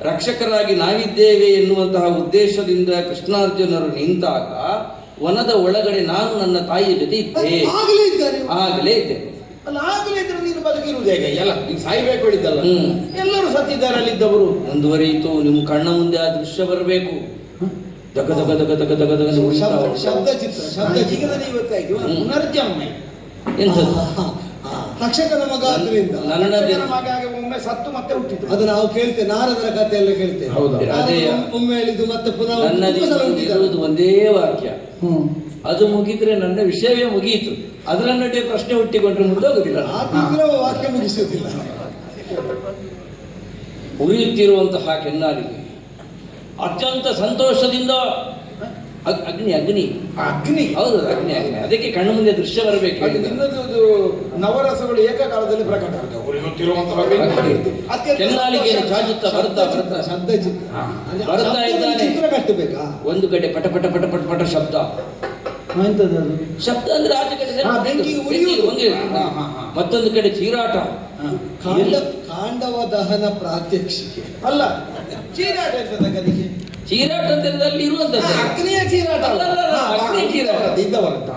ರಕ್ಷಕರಾಗಿ ನಾವಿದ್ದೇವೆ ಎನ್ನುವಂತಹ ಉದ್ದೇಶದಿಂದ ಕೃಷ್ಣಾರ್ಜುನರು ನಿಂತಾಗ ವನದ ಒಳಗಡೆ ನಾನು ನನ್ನ ತಾಯಿಯ ಜೊತೆ ಇದ್ದೆ. ಆಗಲೇ ಇದ್ದೆ. ಅಲ್ಲ, ಆಗಲೇ ಇದ್ರೆ ನೀನು ಬದುಕಿರುವುದು ಹೇಗೆ? ಎಲ್ಲ ನೀನು ಸಾಯ್ಬೇಕು ಹೇಳಿದ್ದಲ್ಲ. ಎಲ್ಲರೂ ಸತ್ತಿದ್ದಾರೆ ಅಲ್ಲಿದ್ದವರು. ಮುಂದುವರಿಯಿತು. ನಿಮ್ಮ ಕಣ್ಣ ಮುಂದೆ ಆ ದೃಶ್ಯ ಬರಬೇಕು. ದಗ ದಗ ದಗ ದಗ ದಗ ದಗ ಶಬ್ದ ಚಿತ್ರ ಗೊತ್ತಾಯ್ತು. ಪುನರ್ಜನ್ಮ ಎಂಥದ್ದು? ತಕ್ಷಕನ ಮಗ ಆದ್ರಿಂದ ಒಮ್ಮೆ ಸತ್ತು ಮತ್ತೆ ಹುಟ್ಟಿತು. ಅದು ನಾವು ಕೇಳ್ತೇವೆ, ನಾರದರ ಕಥೆ ಎಲ್ಲ ಕೇಳ್ತೇವೆ. ಒಮ್ಮೆ ಹೇಳಿದ್ದು ಮತ್ತೆ ಪುನಃ ಇರುವುದು ಒಂದೇ ವಾಕ್ಯ. ಅದು ಮುಗಿದ್ರೆ ನನ್ನ ವಿಷಯವೇ ಮುಗಿಯಿತು. ಅದರ ನಡುವೆ ಪ್ರಶ್ನೆ ಹುಟ್ಟಿಕೊಂಡ್ರೆ ಮುಂದೋಗುದಿಲ್ಲ. ವಾಕ್ಯ ಮುಗಿಸುವುದಿಲ್ಲ. ಉರಿಯುತ್ತಿರುವಂತಹ ಕೆನ್ನಾಲಿಗೆ ಅತ್ಯಂತ ಸಂತೋಷದಿಂದ ಅಗ್ನಿ ಅಗ್ನಿ ಅಗ್ನಿ ಹೌದು, ಅಗ್ನಿ ಅಗ್ನಿ. ಅದಕ್ಕೆ ಕಣ್ಣು ಮುಂದೆ ದೃಶ್ಯ ಬರಬೇಕು. ಇನ್ನೊಂದು ನವರಸಗಳು ಏಕಕಾಲದಲ್ಲಿ ಪ್ರಕಟ ಕೆನ್ನಾಲಿಗೆ ಚಾಚುತ್ತಾ ಬರ್ತಾ ಬರ್ತಾ ಶಬ್ದ ಚಿತ್ರ ಬರ್ತಾ ಇದ್ದಾನೆ. ಚಿತ್ರ ಕಟ್ಟಬೇಕಾ? ಒಂದು ಕಡೆ ಪಟ ಪಟ ಪಟ ಪಟ ಪಟ ಶಬ್ದ, ಎಂತದದು? ಶಬ್ದ ಅಂದ್ರೆ ಆಚೆ ಕಡೆ ಹಾ, ಬೆಂಕಿಗೆ ಉರಿಯುವುದು. ಒಂದು ಹಾ. ಮತ್ತೊಂದು ಕಡೆ ಚೀರಾಟ. ಕಾಂಡವ ದಹನ ಪ್ರಾತ್ಯಕ್ಷಿಕೆ ಅಲ್ಲ, ಚೀರಾಟ ಇರ್ತದೆ ಅದಕ್ಕೆ. ಚೀರಾಟ ಅಂತ ಹೇಳಿದ್ರೆ ಅಲ್ಲಿ ಇರುವಂತದ್ದು ಅಗ್ನಿಯ ಚೀರಾಟ ಅಲ್ಲ. ಅಲ್ಲ, ಅಗ್ನಿಯ ಚೀರಾಟ. ಇದ್ದವರಂತ.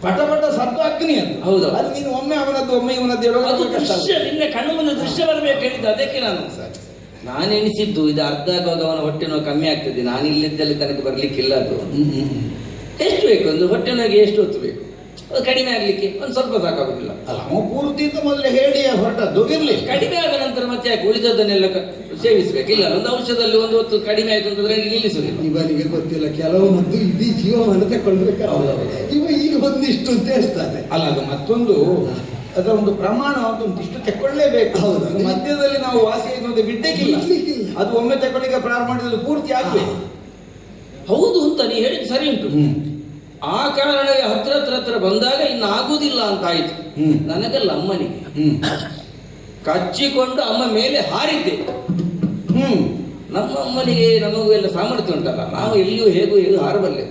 ಪಟ ಪಟ ಶಬ್ದ ಅಗ್ನಿ ಅದು. ಹೌದು. ಅದು ನೀನು ಒಮ್ಮೆ ಅವನದ್ದು ಒಮ್ಮೆ ಇವನದ್ದು ಅದು ಹೇಳುವಾಗ ಕಷ್ಟ ದೃಶ್ಯ, ಆಗುತ್ತೆ. ನಿನ್ನೆ ಕಣ್ಣು ಮುಂದೆ ದೃಶ್ಯ ಬರಬೇಕು ಹೇಳಿದ್ದು ಅದಕ್ಕೆ ನಾನು ಎಣಿಸಿದ್ದು ಇದು ಅರ್ಧ ಆಗುವಾಗ ಅವನ ಹೊಟ್ಟೆ ನೋವು ಕಮ್ಮಿ ಆಗ್ತದೆ. ನಾನು ಇಲ್ಲಿದ್ದಲ್ಲಿ ತನಕ ಬರ್ಲಿಕ್ಕಿಲ್ಲ. ಅದು ಎಷ್ಟು ಬೇಕು ಒಂದು ಹೊಟ್ಟೆ ನೋವಿಗೆ ಎಷ್ಟು ಹೊತ್ತು ಬೇಕು? ಅದು ಕಡಿಮೆ ಆಗ್ಲಿಕ್ಕೆ ಒಂದು ಸ್ವಲ್ಪ ಸಾಕಾಗುದಿಲ್ಲ. ಅಲ್ಲ, ಅವ ಪೂರ್ತಿಯಿಂದ ಮೊದಲು ಹೇಳಿ ಹೊರಟದ್ದು ಇರ್ಲಿ. ಕಡಿಮೆ ಆದ ನಂತರ ಮತ್ತೆ ಯಾಕೆ ಉಳಿದದ್ದನ್ನೆಲ್ಲ ಸೇವಿಸ್ಬೇಕಿಲ್ಲ. ಒಂದು ಔಷಧದಲ್ಲಿ ಒಂದು ಹೊತ್ತು ಕಡಿಮೆ ಆಯ್ತು ಅಂತಂದ್ರೆ ನಿಲ್ಲಿಸುದಿಲ್ಲ. ಇವನಿಗೆ ಗೊತ್ತಿಲ್ಲ, ಕೆಲವು ಮದ್ದು ಇಡೀ ಜೀವಮಾನ ತಗೊಳ್ಬೇಕಾದ್ರೆ ಇವ ಈಗ ಒಂದಿಷ್ಟು ಅಂತ ಹೇಳ್ತಾನೆ. ಅಲ್ಲ, ಅದು ಮತ್ತೊಂದು ಅದರ ಒಂದು ಪ್ರಮಾಣ ಅಂತ ಇಷ್ಟು ತಕೊಳ್ಳೇಬೇಕು. ಹೌದು. ಮಧ್ಯದಲ್ಲಿ ನಾವು ವಾಸಿ ಅನ್ನೋದು ಬಿಡ್ಲಿಕ್ಕಿಲ್ಲ. ಅದು ಒಮ್ಮೆ ತಕೊಳ್ಳಿಕ್ಕೆ ಪ್ರಾರಂಭ ಮಾಡಿದ್ರೆ ಪೂರ್ತಿ ಆಗ್ಬೇಕು. ಹೌದು ಅಂತ ನೀ ಹೇಳಿದ್ ಸರಿ ಉಂಟು. ಆ ಕಾರಣವೇ ಹತ್ರ ಬಂದಾಗ ಇನ್ನು ಆಗುದಿಲ್ಲ ಅಂತ ಆಯ್ತು. ನನಗಲ್ಲ, ಅಮ್ಮನಿಗೆ ಕಚ್ಚಿಕೊಂಡು ಅಮ್ಮ ಮೇಲೆ ಹಾರಿದ್ದೆ. ನಮ್ಮ ಅಮ್ಮನಿಗೆ ನಮಗೂ ಎಲ್ಲ ಸಾಮರ್ಥ್ಯ ಉಂಟಲ್ಲ, ನಾವು ಎಲ್ಲಿಯೂ ಹೇಗೂ ಹಾರಬಲ್ಲೆ.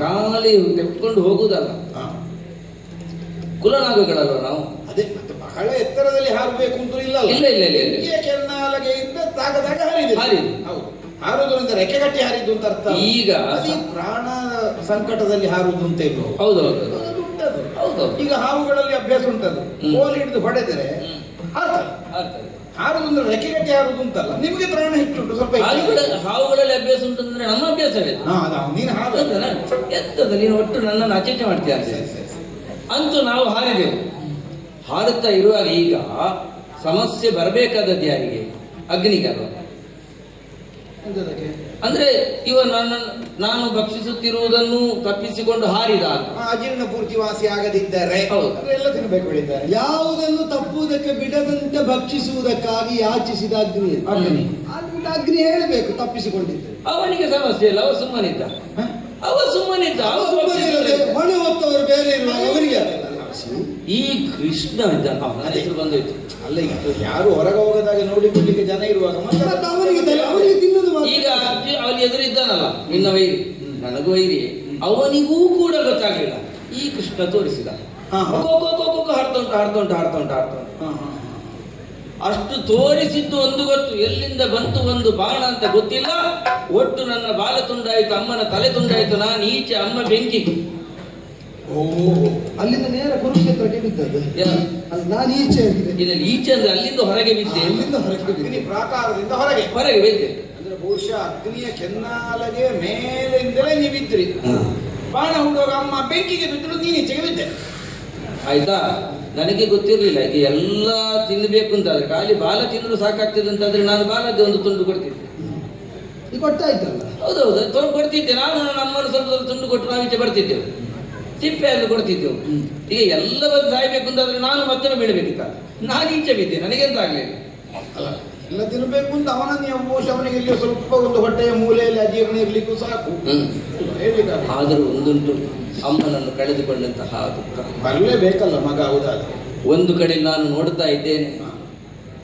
ಖಾಲಿ ತೆಕ್ಕೊಂಡು ಹೋಗುದಲ್ಲ, ಕುಲನಾಗಗಳಲ್ವ ನಾವು. ಅದೇ ಮತ್ತೆ ಬಹಳ ಎತ್ತರದಲ್ಲಿ ಹಾರಬೇಕು ಅಂತ ಇಲ್ಲ. ಕೆನ್ನಾಲಗೆಯಿಂದ ತಾಗದಾಗ ಹಾರಿದೆ. ಹೌದು, ಹಾರುವುದರಿಂದ ರೆಕ್ಕೆ ಕಟ್ಟಿ ಹಾರಿದ್ದು ಅಂತ ಅರ್ಥ. ಈಗ ಪ್ರಾಣ ಸಂಕಟದಲ್ಲಿ ಹಾರುವುದು ಅಂತ ಇಲ್ವ? ಹೌದೌದು. ಈಗ ಹಾವುಗಳಲ್ಲಿ ಅಭ್ಯಾಸ ಉಂಟದು. ಕೋಲ್ ಹಿಡಿದು ಹೊಡೆದರೆ ಹಾರ್ತಾರೆ. ಹಾರುದು ಅಂದ್ರೆ ರೆಕ್ಕೆ ಕಟ್ಟಿ ಹಾರುದು ಅಂತಲ್ಲ. ನಿಮಗೆ ಪ್ರಾಣ ಹೆಚ್ಚುಂಟು ಸ್ವಲ್ಪ. ಹಾವುಗಳಲ್ಲಿ ಅಭ್ಯಾಸ ಉಂಟಂದ್ರೆ ನಮ್ಮ ಅಭ್ಯಾಸವೇ. ನೀನು ಹಾರು ಎಂತದ ನೀನು ಒಟ್ಟು ನನ್ನನ್ನು ಅಚೇಚೆ ಮಾಡ್ತೀಯ. ಅಂತೂ ನಾವು ಹಾರಿದೆವು. ಹಾರುತ್ತಾ ಇರುವಾಗ ಈಗ ಸಮಸ್ಯೆ ಬರಬೇಕಾದದ್ದು ಯಾರಿಗೆ? ಅಗ್ನಿಗಲ್ವ. ಅಂದ್ರೆ ಇವ ನಾನು ಭಕ್ಷಿಸುತ್ತಿರುವುದನ್ನು ತಪ್ಪಿಸಿಕೊಂಡು ಹಾರಿದ ಅಜೀರ್ಣ ಪೂರ್ತಿ ವಾಸಿ ಆಗದಿದ್ದರೆ ಎಲ್ಲ ತಿನ್ನಬೇಕು ಹೇಳಿದ್ದಾರೆ. ಯಾವುದನ್ನು ತಪ್ಪುವುದಕ್ಕೆ ಬಿಡದಂತೆ ಭಕ್ಷಿಸುವುದಕ್ಕಾಗಿ ಯಾಚಿಸಿದ ಅಗ್ನಿ. ಅಗ್ನಿ ಹೇಳಬೇಕು ತಪ್ಪಿಸಿಕೊಂಡಿದ್ದೆ. ಅವನಿಗೆ ಸಮಸ್ಯೆ ಇಲ್ಲ, ಅವ ಸುಮ್ಮನಿದ್ದ. ಹೊಣೆ ಹೊತ್ತವರು ಬೇರೆ ಇರುವಾಗ ಅವರಿಗೆ ಈ ಕೃಷ್ಣ ಇದ್ದ ಹೆಸರು ಬಂದೋಯ್ತು. ಅಲ್ಲ, ಈಗ ಯಾರು ಹೊರಗೆ ಹೋಗದಾಗ ನೋಡಿ ಬಿಡ್ಲಿಕ್ಕೆ ಜನ ಇರುವಾಗ ಅವರಿಗೆ ತಿನ್ನೋದು. ಈಗ ಅವನು ಎದುರಿದ್ದಾನಲ್ಲ ನಿನ್ನ ವೈರಿ, ನನಗೂ ವೈರಿ, ಅವನಿಗೂ ಕೂಡ ಗೊತ್ತಾಗಲಿಲ್ಲ. ಈ ಕೃಷ್ಣ ತೋರಿಸಿದ ಹಾಡ್ತೊಂಟ. ಅಷ್ಟು ತೋರಿಸಿದ್ದು ಒಂದು ಗೊತ್ತು, ಎಲ್ಲಿಂದ ಬಂತು ಒಂದು ಬಾಣ ಅಂತ ಗೊತ್ತಿಲ್ಲ. ಒಟ್ಟು ನನ್ನ ಬಾಲ ತುಂಡಾಯ್ತು, ಅಮ್ಮನ ತಲೆ ತುಂಡಾಯ್ತು. ನಾನು ಈಚೆ, ಅಮ್ಮ ಬೆಂಕಿ. ಅಲ್ಲಿಂದ ನೇರ ಕುರುಕ್ಷೇತ್ರಕ್ಕೆ ಬಿದ್ದದ್ದು. ನಾನು ಈಚೆ ಈಚೆ ಅಂದ್ರೆ ಅಲ್ಲಿಂದ ಹೊರಗೆ ಬಿದ್ದೆ. ಪ್ರಾಕಾರದಿಂದ ಹೊರಗೆ ಬಿದ್ದೆ. ಅಂದ್ರೆ ಬಹುಶಃ ಅಗ್ನಿಯ ಕೆನ್ನಾಲಗೆ ಮೇಲಿಂದಲೇ ನೀವಿದ್ರಿ. ಬಾಣ ಹುಡುಗ ಅಮ್ಮ ಬೆಂಕಿಗೆ ಬಿದ್ದರು, ನೀನು ಈಚೆಗೆ ಬಿದ್ದೆ. ಆಯ್ತಾ? ನನಗೆ ಗೊತ್ತಿರಲಿಲ್ಲ ಇದು ಎಲ್ಲ ತಿನ್ನಬೇಕು ಅಂತಾದ್ರೆ, ಖಾಲಿ ಬಾಲ ತಿನ್ನಲು ಸಾಕಾಗ್ತದೆ ಅಂತಾದ್ರೆ ನಾನು ಬಾಲದ್ದೇ ಒಂದು ತುಂಡು ಕೊಡ್ತಿದ್ದೆ. ಕೊಟ್ಟಾಯ್ತಲ್ಲ. ಹೌದೌದು, ತುಂಡು ಕೊಡ್ತಿದ್ದೆ. ನಾನು ನನ್ನ ಅಮ್ಮನ ಸ್ವಲ್ಪ ತುಂಡು ಕೊಟ್ಟು ನಾವು ಈಚೆ ಬರ್ತಿದ್ದೆವು, ತಿಪ್ಪೆಯನ್ನು ಕೊಡ್ತಿದ್ದೆವು. ಈಗ ಎಲ್ಲ ಬಂದು ಸಾಯ್ಬೇಕು ಅಂತಾದ್ರೆ ನಾನು ಮತ್ತೊಮ್ಮೆ ಬೀಳಬೇಕಿತ್ತ. ನಾನು ಈಚೆ ಬಿದ್ದೆ, ನನಗೆಂತ ಆಗ್ಲಿಲ್ಲ. ಅಲ್ಲ, ಎಲ್ಲ ತಿನ್ನಬೇಕು ಅಂತ ಅವನಿಗೆ ಇಲ್ಲಿ ಸ್ವಲ್ಪ ಒಂದು ಹೊಟ್ಟೆಯ ಮೂಲೆಯಲ್ಲಿ ಅಜೀರ್ಣ ಇರ್ಲಿಕ್ಕೂ ಸಾಕು. ಆದರೂ ಒಂದುಂಟು, ಅಮ್ಮನನ್ನು ಕಳೆದುಕೊಂಡಂತಹ ದುಃಖ ಬರಲೇಬೇಕಲ್ಲ ಮಗ. ಹೌದಾದ್ರೆ ಒಂದು ಕಡೆ ನಾನು ನೋಡ್ತಾ ಇದ್ದೇನೆ,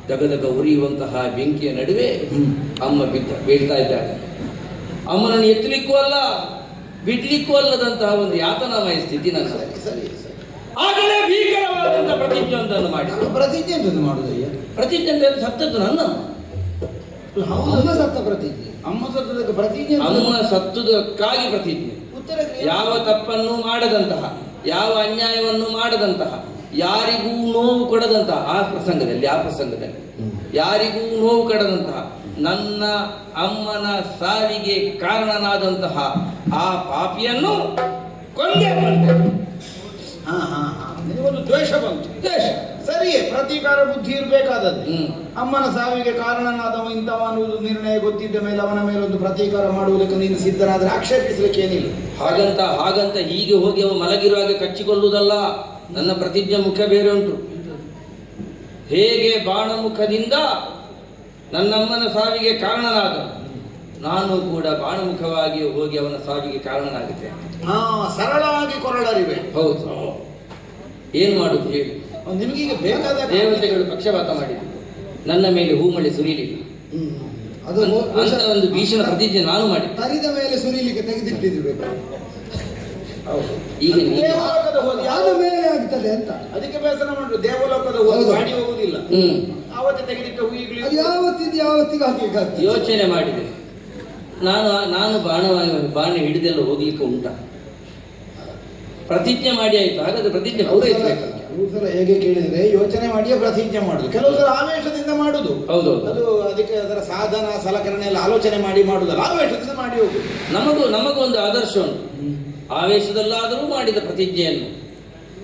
ದಗದಗ ಉರಿಯುವಂತಹ ಬೆಂಕಿಯ ನಡುವೆ ಅಮ್ಮ ಬೀಳ್ತಾ ಇದ್ದಾಳೆ. ಅಮ್ಮನನ್ನು ಎತ್ತಲಿಕ್ಕೂ ಅಲ್ಲ ಬಿಡ್ಲಿಕ್ಕೂ ಅಲ್ಲದಂತಹ ಒಂದು ಯಾತನಾಮಯ ಸ್ಥಿತಿ ನನ್ನ. ಆಗಲೇ ಭೀಕರವಾದಂತಹ ಪ್ರತಿಜ್ಞೆ ಒಂದನ್ನು ಮಾಡಿ. ಪ್ರತಿಜ್ಞೆ ಅಂತ ಮಾಡುದಯ್ಯ? ಪ್ರತಿಜ್ಞೆ ಅಂತ ಸತ್ತದ್ದು ನನ್ನ. ಅಮ್ಮ ಸತ್ತ ಪ್ರತಿಜ್ಞೆ. ಅಮ್ಮ ಸತ್ತದಕ್ಕೆ ಪ್ರತಿಜ್ಞೆ. ಅಮ್ಮ ಸತ್ತುದಕ್ಕಾಗಿ ಪ್ರತಿಜ್ಞೆ. ಯಾವ ತಪ್ಪನ್ನು ಮಾಡದಂತಹ, ಯಾವ ಅನ್ಯಾಯವನ್ನು ಮಾಡದಂತಹ, ಯಾರಿಗೂ ನೋವು ಕೊಡದಂತಹ, ಆ ಪ್ರಸಂಗದಲ್ಲಿ ಯಾರಿಗೂ ನೋವು ಕೊಡದಂತಹ, ನನ್ನ ಅಮ್ಮನ ಸಾವಿಗೆ ಕಾರಣನಾದಂತಹ ಆ ಪಾಪಿಯನ್ನು ಕೊಂದೇ ಬಂದೆ. ಒಂದು ದ್ವೇಷ ಬಂತು. ದ್ವೇಷ ಸರಿಯೇ, ಪ್ರತೀಕಾರ ಬುದ್ಧಿ ಇರಬೇಕಾದದ್ದು. ಅಮ್ಮನ ಸಾವಿಗೆ ಕಾರಣನಾದವ ಇಂಥವ ಅನ್ನುವುದು ನಿರ್ಣಯ ಗೊತ್ತಿದ್ದ ಮೇಲೆ ಅವನ ಮೇಲೆ ಒಂದು ಪ್ರತೀಕಾರ ಮಾಡುವುದಕ್ಕೆ ನೀನು ಸಿದ್ಧನಾದ್ರೆ ಆಕ್ಷೇಪಿಸಲಿಕ್ಕೆ ಏನಿಲ್ಲ. ಹಾಗಂತ ಹೀಗೆ ಹೋಗಿ ಅವ ಮಲಗಿರುವಾಗ ಕಚ್ಚಿಕೊಳ್ಳುವುದಲ್ಲ. ನನ್ನ ಪ್ರತಿಜ್ಞೆ ಮುಖ ಬೇರೆ ಉಂಟು. ಹೇಗೆ ಬಾಣಮುಖದಿಂದ ನನ್ನಮ್ಮನ ಸಾವಿಗೆ ಕಾರಣನಾದ, ನಾನು ಕೂಡ ಬಾಣಮುಖವಾಗಿ ಹೋಗಿ ಅವನ ಸಾವಿಗೆ ಕಾರಣನಾಗಿದ್ದೇನೆ. ಸರಳವಾಗಿ ಕೊರಳರಿವೆ. ಹೌದು, ಏನು ಮಾಡುದು ಹೇಳಿ. ನಿಮಗೀಗ ಬೇಕಾದ ದೇವತೆಗಳು ಪಕ್ಷಪಾತ ಮಾಡಿದ್ರು, ನನ್ನ ಮೇಲೆ ಹೂಮಳೆ ಸುರಿಯಲಿಲ್ಲ. ಅಂತ ಒಂದು ಭೀಷಣ ಪ್ರತಿಜ್ಞೆ ನಾನು ಮಾಡಿ ತರಿದ ಮೇಲೆ ಸುರಿಲಿಕ್ಕೆ ತೆಗೆದಿಟ್ಟಿರ್ಬೇಕು. ಹೌದು. ಈಗ ನೀವು ದೇವಲೋಕದ ಹೋಗಿ ಆದ ಮೇಲೆ ಆಗ್ತದೆ ಅಂತ. ಅದಕ್ಕೆ ಬೇಸರ ಮಾಡ್ರು, ದೇವಲೋಕದ ಹೋಗಿ ಹೌದು. ಗಾಡಿ ಹೋಗುದಿಲ್ಲ. ಆವತ್ತು ತೆಗೆದಿಟ್ಟ ಅದು ಹೂಯಿಗಳು ಯಾವತ್ತಿಗೆ ಹಾಕಲಿಕ್ಕೆ ಯೋಚನೆ ಮಾಡಿದೆ. ನಾನು ಬಾಣ ಹಿಡಿದೆಲ್ಲ ಹೋಗ್ಲಿಕ್ಕೆ ಉಂಟ? ಪ್ರತಿಜ್ಞೆ ಮಾಡಿ ಆಯ್ತು, ಹಾಗಾದ್ರೆ ಪ್ರತಿಜ್ಞೆ ಪೂರೈಸಬೇಕು. ಕೆಲವು ಸಲ ಹೇಗೆ ಕೇಳಿದ್ರೆ ಯೋಚನೆ ಮಾಡಿಯೇ ಪ್ರತಿಜ್ಞೆ ಮಾಡುದು, ಕೆಲವು ಸಲ ಆವೇಶದಿಂದ ಮಾಡುದು. ಹೌದು. ಅದು ಅದಕ್ಕೆ ಅದರ ಸಾಧನ ಸಲಕರಣೆ ಎಲ್ಲ ಆಲೋಚನೆ ಮಾಡಿ ಮಾಡುದಲ್ಲ, ಆವೇಶದಿಂದ ಮಾಡಿ ಹೋಗುದು. ನಮಗೊಂದು ಆದರ್ಶ ಉಂಟು. ಆವೇಶದಲ್ಲಾದರೂ ಮಾಡಿದ ಪ್ರತಿಜ್ಞೆಯನ್ನು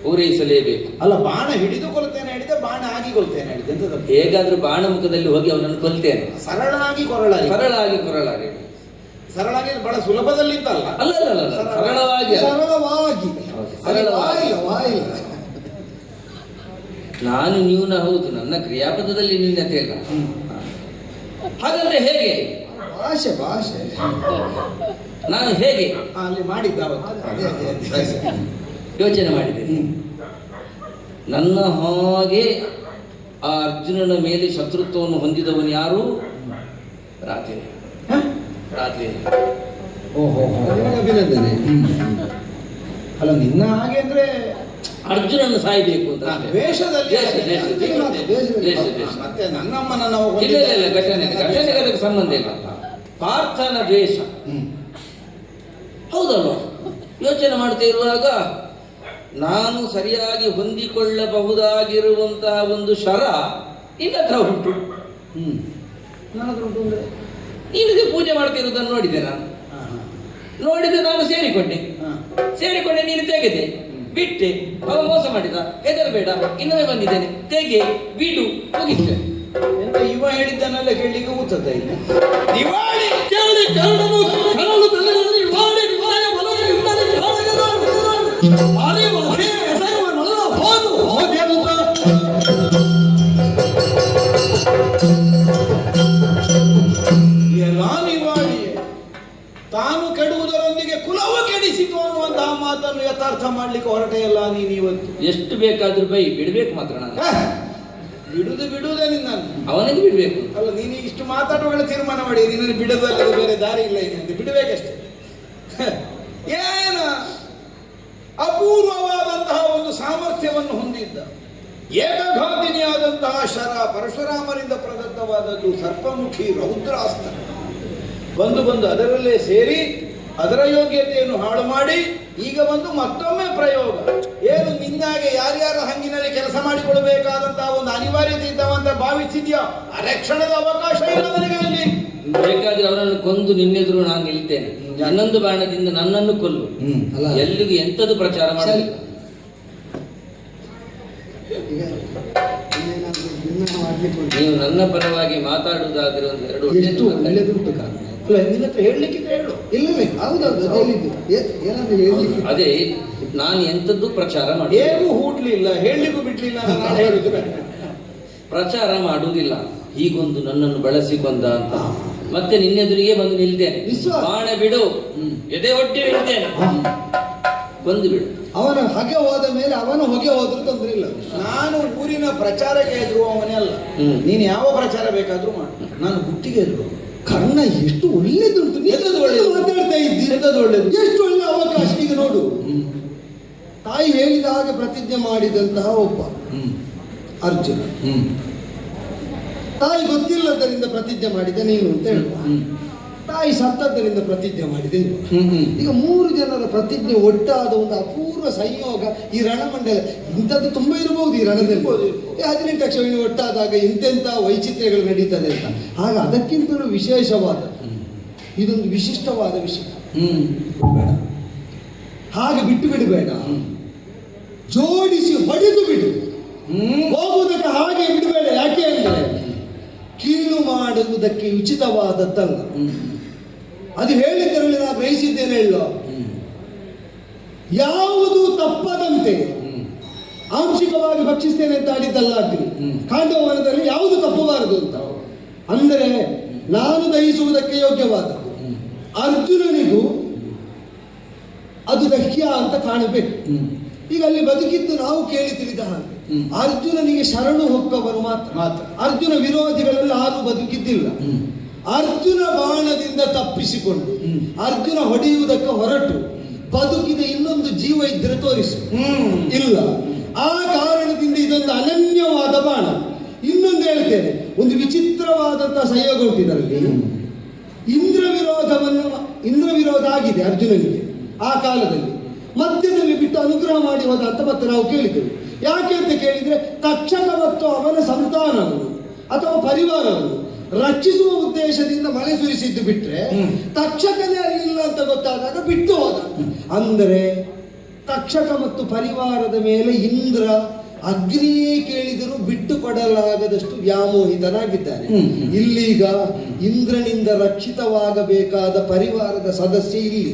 ಪೂರೈಸಲೇಬೇಕು. ಅಲ್ಲ, ಬಾಣ ಹಿಡಿದುಕೊಳ್ತೇನೆ ಹೇಳಿದೆ, ಬಾಣ ಆಗಿ ಕೊಳ್ತೇನೆ ಹೇಳಿದೆ ಅಂತ ತಪ್ಪು. ಹೇಗಾದ್ರೂ ಬಾಣ ಮುಖದಲ್ಲಿ ಹೋಗಿ ಅವನನ್ನು ಕೊಲ್ತೇನೆ. ಸರಳಾಗಿ ಕೊರಳಾಗಿ ಕೊರಳಾಗಿ ಸರಳಾಗಿ ಬಹಳ ಸುಲಭದಲ್ಲಿದ್ದಲ್ಲ. ಅಲ್ಲ ಸರಳವಾಗಿ ವಾಯಿಲ್ಲ. ನಾನು ನ್ಯೂನ ಹೌದು, ನನ್ನ ಕ್ರಿಯಾಪದದಲ್ಲಿ ನ್ಯೂನತೆ ಇಲ್ಲ. ಹಾಗಾದ್ರೆ ಹೇಗೆ ಭಾಷೆ ನಾನು ಹೇಗೆ ಅಲ್ಲಿ ಮಾಡಿದ್ದ ಅವತ್ತು. ಯೋಚನೆ ಮಾಡಿದೆ. ನನ್ನ ಹಾಗೆ ಆ ಅರ್ಜುನನ ಮೇಲೆ ಶತ್ರುತ್ವವನ್ನು ಹೊಂದಿದವನು ಯಾರು? ರಾತ್ರಿ. ಓಹೋ, ಅಭಿನಂದನೆ. ಅಲ್ಲ, ನಿನ್ನ ಹಾಗೆ ಅಂದ್ರೆ ಅರ್ಜುನನ್ನು ಸಾಯ್ಬೇಕು ಅಂತ ವೇಷದಲ್ಲಿ ದೇಶ. ಮತ್ತೆ ನನ್ನಮ್ಮನ ನಾವು ಇಲ್ಲ ಘಟನೆಗೆ ಅದಕ್ಕೆ ಸಂಬಂಧ ಇಲ್ಲ. ಪಾರ್ಥನ ದ್ವೇಷ ಹೌದಲ್ವ? ಯೋಚನೆ ಮಾಡ್ತಾ ಇರುವಾಗ ನಾನು ಸರಿಯಾಗಿ ಹೊಂದಿಕೊಳ್ಳಬಹುದಾಗಿರುವಂತಹ ಒಂದು ಶರ ನಿನ್ನ ಹತ್ರ ಉಂಟು. ನೀನು ಪೂಜೆ ಮಾಡ್ತಿರುವುದನ್ನು ನೋಡಿದೆ. ನಾನು ಸೇರಿಕೊಂಡೆ, ನೀನು ತೆಗೆದೆ, ಬಿಟ್ಟೆ. ಅವ ಮೋಸ ಮಾಡಿದ, ಹೆದರಬೇಡ, ಇನ್ನೊಮ್ಮೆ ಬಂದಿದ್ದೇನೆ, ತೆಗೆ, ಬಿಡು, ಮುಗಿಸ್ತೇನೆ. ಎಂತ ಇವ ಹೇಳಿದ್ದನ್ನೆಲ್ಲ ಕೇಳಲಿಕ್ಕೆ ಕೂತದ ಇಲ್ಲ. ದಿವಾಳಿ ಕೇಳಿ ಕರಡನು ಕರಳು ತಲೆಯಲ್ಲಿ ವಾಡಿ ವಿವಾಯ ಬಲದಿಂದಲೇ ಅರೆ ಎಸಗುವನಲ್ಲ ಹೋದು ಹೋಗೆಂತ ರಾಣಿವಾಡಿ ತಾನು ಕೆಡುವುದರೊಂದಿಗೆ ಕುಲವು ಕೆಡಿಸಿತು ಅನ್ನುವಂತಹ ಮಾತನ್ನು ಯಥಾರ್ಥ ಮಾಡ್ಲಿಕ್ಕೆ ಹೊರಟೆಯಲ್ಲ ನೀನು ಇವತ್ತು. ಎಷ್ಟು ಬೇಕಾದ್ರೂ ಬೈ, ಬಿಡ್ಬೇಕು ಮಾತ್ರ. ನಾನು ಬಿಡುವುದೇ ನಿನ್ನ ಅವನಿಗೆ ಬಿಡ್ಬೇಕು. ಅಲ್ಲ, ನೀನು ಇಷ್ಟು ಮಾತಾಡುವ ತೀರ್ಮಾನ ಮಾಡಿ ನಿನ್ನನ್ನು ಬಿಡದಲ್ಲ, ಬೇರೆ ದಾರಿ ಇಲ್ಲ ಇನ್ನಂತೆ, ಬಿಡಬೇಕಷ್ಟೇ. ಏನ ಅಪೂರ್ವವಾದಂತಹ ಒಂದು ಸಾಮರ್ಥ್ಯವನ್ನು ಹೊಂದಿದ್ದ, ಏಕಘಾತಿನಿಯಾದಂತಹ ಶರ, ಪರಶುರಾಮರಿಂದ ಪ್ರದತ್ತವಾದದ್ದು ಸರ್ಪಮುಖಿ ರೌದ್ರಾಸ್ತ್ರ ಬಂದು ಅದರಲ್ಲೇ ಸೇರಿ ಅದರ ಯೋಗ್ಯತೆಯನ್ನು ಹಾಳು ಮಾಡಿ ಈಗ ಬಂದು ಮತ್ತೊಮ್ಮೆ ಪ್ರಯೋಗ. ಏನು ನಿನ್ನಾಗೆ ಯಾರ್ಯಾರ ಹಂಗಿನಲ್ಲಿ ಕೆಲಸ ಮಾಡಿಕೊಳ್ಬೇಕಾದಂತಹ ಒಂದು ಅನಿವಾರ್ಯತೆ ಇದ್ದವಂತ ಭಾವಿಸಿದ್ಯಾ? ಅರಕ್ಷಣದ ಅವಕಾಶ ಇಲ್ಲ ನನಗೆ ಅಲ್ಲಿ. ಬೇಕಾದ್ರೆ ಅವರನ್ನು ಕೊಂದು ನಿನ್ನೆದುರು ನಾನು ನಿಲ್ತೇನೆ. ಹನ್ನೊಂದು ಬಾಣದಿಂದ ನನ್ನನ್ನು ಕೊಲ್ಲು, ಎಲ್ಲಿಗೂ ಎಂತದ್ದು ಪ್ರಚಾರ ಮಾಡಿ. ನೀವು ನನ್ನ ಪರವಾಗಿ ಮಾತಾಡುವುದಾದ್ರೆ ಒಂದು ಎರಡು ಒಳ್ಳೆದುಂಟು ಕಾರಣ. ನಿನ್ನ ಹತ್ರ ಹೇಳಲಿಕ್ಕಿದ್ರೆ ಹೇಳು. ಇಲ್ಲ ಹೌದೌದು, ಏನಾದ್ರು ಹೇಳಲಿಕ್ಕೆ. ಅದೇ ನಾನು ಎಂತದ್ದು ಪ್ರಚಾರ ಮಾಡಿ ಹೇಗೂ ಹೂಡ್ಲಿಲ್ಲ, ಹೇಳಲಿಕ್ಕೂ ಬಿಡ್ಲಿಲ್ಲ. ನಾನು ಹೇಳುದು ಪ್ರಚಾರ ಮಾಡುವುದಿಲ್ಲ. ಹೀಗೊಂದು ನನ್ನನ್ನು ಬಳಸಿಕೊಂಡ ಅಂತ ಮತ್ತೆ ನಿನ್ನೆದುರಿಗೆ ಬಂದು ನಿಲ್ತೇನೆ. ಬಾಣ ಬಿಡು, ಎದೆ ಒಟ್ಟಿ ನಿಲ್ತೇನೆ, ಬಂದು ಬಿಡು. ಅವನ ಹೊಗೆ ಹೋದ ಮೇಲೆ ಅವನ ಹೊಗೆ ಹೋದ್ರೂ ತೊಂದರೆ ಇಲ್ಲ. ನಾನು ಊರಿನ ಪ್ರಚಾರಕ್ಕೆ ಎದುರುವವನೇ ಅಲ್ಲ. ನೀನು ಯಾವ ಪ್ರಚಾರ ಬೇಕಾದ್ರೂ ಮಾಡು, ನಾನು ಗುಟ್ಟಿಗೆ ಎದುರು. ಕರ್ಣ ಎಷ್ಟು ಒಳ್ಳೇದುಂಟು, ಮಾತಾಡ್ತಾ ಇದ್ದೀನಿ. ಒಳ್ಳೇದು, ಎಷ್ಟು ಒಳ್ಳೆ ಅವಕಾಶ. ಈಗ ನೋಡು, ತಾಯಿ ಹೇಳಿದ ಹಾಗೆ ಪ್ರತಿಜ್ಞೆ ಮಾಡಿದಂತಹ ಒಬ್ಬ ಅರ್ಜುನ, ತಾಯಿ ಗೊತ್ತಿಲ್ಲದರಿಂದ ಪ್ರತಿಜ್ಞೆ ಮಾಡಿದ ನೀನು ಅಂತ ಹೇಳುವ, ತಾಯಿ ಸತ್ತದ್ದರಿಂದ ಪ್ರತಿಜ್ಞೆ ಮಾಡಿದೆ. ಈಗ 3 ಜನರ ಪ್ರತಿಜ್ಞೆ ಒಟ್ಟಾದ ಒಂದು ಅಪೂರ್ವ ಸಂಯೋಗ ಈ ರಣಮಂಡಲ. ಇಂಥದ್ದು ತುಂಬಾ ಇರಬಹುದು ಈ ರಣದಲ್ಲಿ. 18 ಅಕ್ಷೋಹಿಣಿ ಒಟ್ಟಾದಾಗ ಎಂತೆಂಥ ವೈಚಿತ್ರ್ಯಗಳು ನಡೀತದೆ ಅಂತ. ಆಗ ಅದಕ್ಕಿಂತಲೂ ವಿಶೇಷವಾದ ಇದೊಂದು ವಿಶಿಷ್ಟವಾದ ವಿಷಯ. ಹಾಗೆ ಬಿಟ್ಟು ಬಿಡಬೇಡ, ಜೋಡಿಸಿ ಹೊಡೆದು ಬಿಡು. ಹೋಗುವುದಕ್ಕೆ ಹಾಗೆ ಬಿಡಬೇಡ. ಯಾಕೆ ಅಂದರೆ ಕೀಳು ಮಾಡುವುದಕ್ಕೆ ಉಚಿತವಾದದ್ದಲ್ಲ. ಅದು ಹೇಳಿದ್ದರಲ್ಲಿ ನಾನು ಗ್ರಹಿಸಿದ್ದೇನೆ ಹೇಳೋ, ಯಾವುದು ತಪ್ಪದಂತೆ ಆಂಶಿಕವಾಗಿ ಭಕ್ಷಿಸ್ತೇನೆ ಅಂತ ಆಡಿದ್ದಲ್ಲ ಅಗ್ನಿ. ಕಾಂಡವನದಲ್ಲಿ ಯಾವುದು ತಪ್ಪಬಾರದು ಅಂತ. ಅಂದರೆ ನಾನು ದಹಿಸುವುದಕ್ಕೆ ಯೋಗ್ಯವಾದದ್ದು. ಅರ್ಜುನನಿಗೂ ಅದು ದಹ್ಯ ಅಂತ ಕಾಣಬೇಕು. ಈಗ ಅಲ್ಲಿ ಬದುಕಿದ್ದು ನಾವು ಕೇಳಿ ತಿಳಿದ ಹಾಗೆ ಅರ್ಜುನನಿಗೆ ಶರಣು ಹೊಕ್ಕವರು ಮಾತ್ರ. ಅರ್ಜುನ ವಿರೋಧಿಗಳೆಲ್ಲ ಯಾರು ಬದುಕಿದ್ದಿಲ್ಲ. ಅರ್ಜುನ ಬಾಣದಿಂದ ತಪ್ಪಿಸಿಕೊಂಡು ಅರ್ಜುನ ಹೊಡೆಯುವುದಕ್ಕೆ ಹೊರಟು ಬದುಕಿದ ಇನ್ನೊಂದು ಜೀವ ಇದ್ರೆ ತೋರಿಸು. ಇಲ್ಲ. ಆ ಕಾರಣದಿಂದ ಇದೊಂದು ಅನನ್ಯವಾದ ಬಾಣ. ಇನ್ನೊಂದು ಹೇಳ್ತೇನೆ, ಒಂದು ವಿಚಿತ್ರವಾದಂತಹ ಸಂಯೋಗ ಉಂಟಿದರಲ್ಲಿ. ಇಂದ್ರ ವಿರೋಧ ಆಗಿದೆ ಅರ್ಜುನನಿಗೆ ಆ ಕಾಲದಲ್ಲಿ. ಮಧ್ಯದಲ್ಲಿ ಬಿಟ್ಟು ಅನುಗ್ರಹ ಮಾಡಿ ಹೋದ ಅಂತ ಮತ್ತೆ ನಾವು ಕೇಳಿದ್ದೇವೆ. ಯಾಕೆ ಅಂತ ಕೇಳಿದ್ರೆ ತಕ್ಷಕ ಮತ್ತು ಅವನ ಸಂತಾನವನ್ನು ಅಥವಾ ಪರಿವಾರವನ್ನು ರಕ್ಷಿಸುವ ಉದ್ದೇಶದಿಂದ ಮಳೆ ಸುರಿಸಿದ್ದು ಬಿಟ್ರೆ ತಕ್ಷಕನೇ ಅಲ್ಲಿಲ್ಲ ಅಂತ ಗೊತ್ತಾದಾಗ ಬಿಟ್ಟು ಹೋದ. ಅಂದರೆ ತಕ್ಷಕ ಮತ್ತು ಪರಿವಾರದ ಮೇಲೆ ಇಂದ್ರ ಅಗ್ನಿಯೇ ಕೇಳಿದರೂ ಬಿಟ್ಟು ಕೊಡಲಾಗದಷ್ಟು ವ್ಯಾಮೋಹಿತನಾಗಿದ್ದಾನೆ. ಇಲ್ಲೀಗ ಇಂದ್ರನಿಂದ ರಕ್ಷಿತವಾಗಬೇಕಾದ ಪರಿವಾರದ ಸದಸ್ಯ ಇಲ್ಲಿ,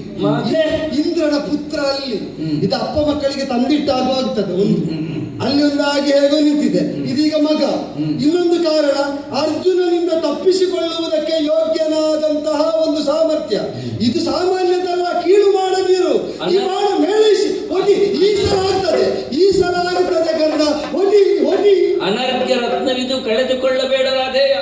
ಇಂದ್ರನ ಪುತ್ರ ಅಲ್ಲಿ. ಇದು ಅಪ್ಪ ಮಕ್ಕಳಿಗೆ ತಂದಿಟ್ಟಾಗುತ್ತದೆ. ಅಲ್ಲಿ ಒಂದಾಗಿ ಹೇಗೋ ನಿಂತಿದೆ, ಇದೀಗ ಮಗ. ಇನ್ನೊಂದು ಕಾರಣ, ಅರ್ಜುನನಿಂದ ತಪ್ಪಿಸಿಕೊಳ್ಳುವುದಕ್ಕೆ ಯೋಗ್ಯನಾದಂತಹ ಒಂದು ಸಾಮರ್ಥ್ಯ. ಇದು ಸಾಮಾನ್ಯದಲ್ಲ, ಕೀಳು ಮಾಡದಿರು. ಈ ಬಾಣ ಮೇಳಿಸಿ ಹೊಡಿ, ಈ ಸಲ ಆಗ್ತದೆ, ಈ ಸಲ ಆಗ್ತದೆ ಗಂಡ, ಹೊಡಿ ಹೊಡಿ. ಅನರ್ಘ್ಯ ರತ್ನವಿದು ಕಳೆದುಕೊಳ್ಳಬೇಡರಾದೇಯ.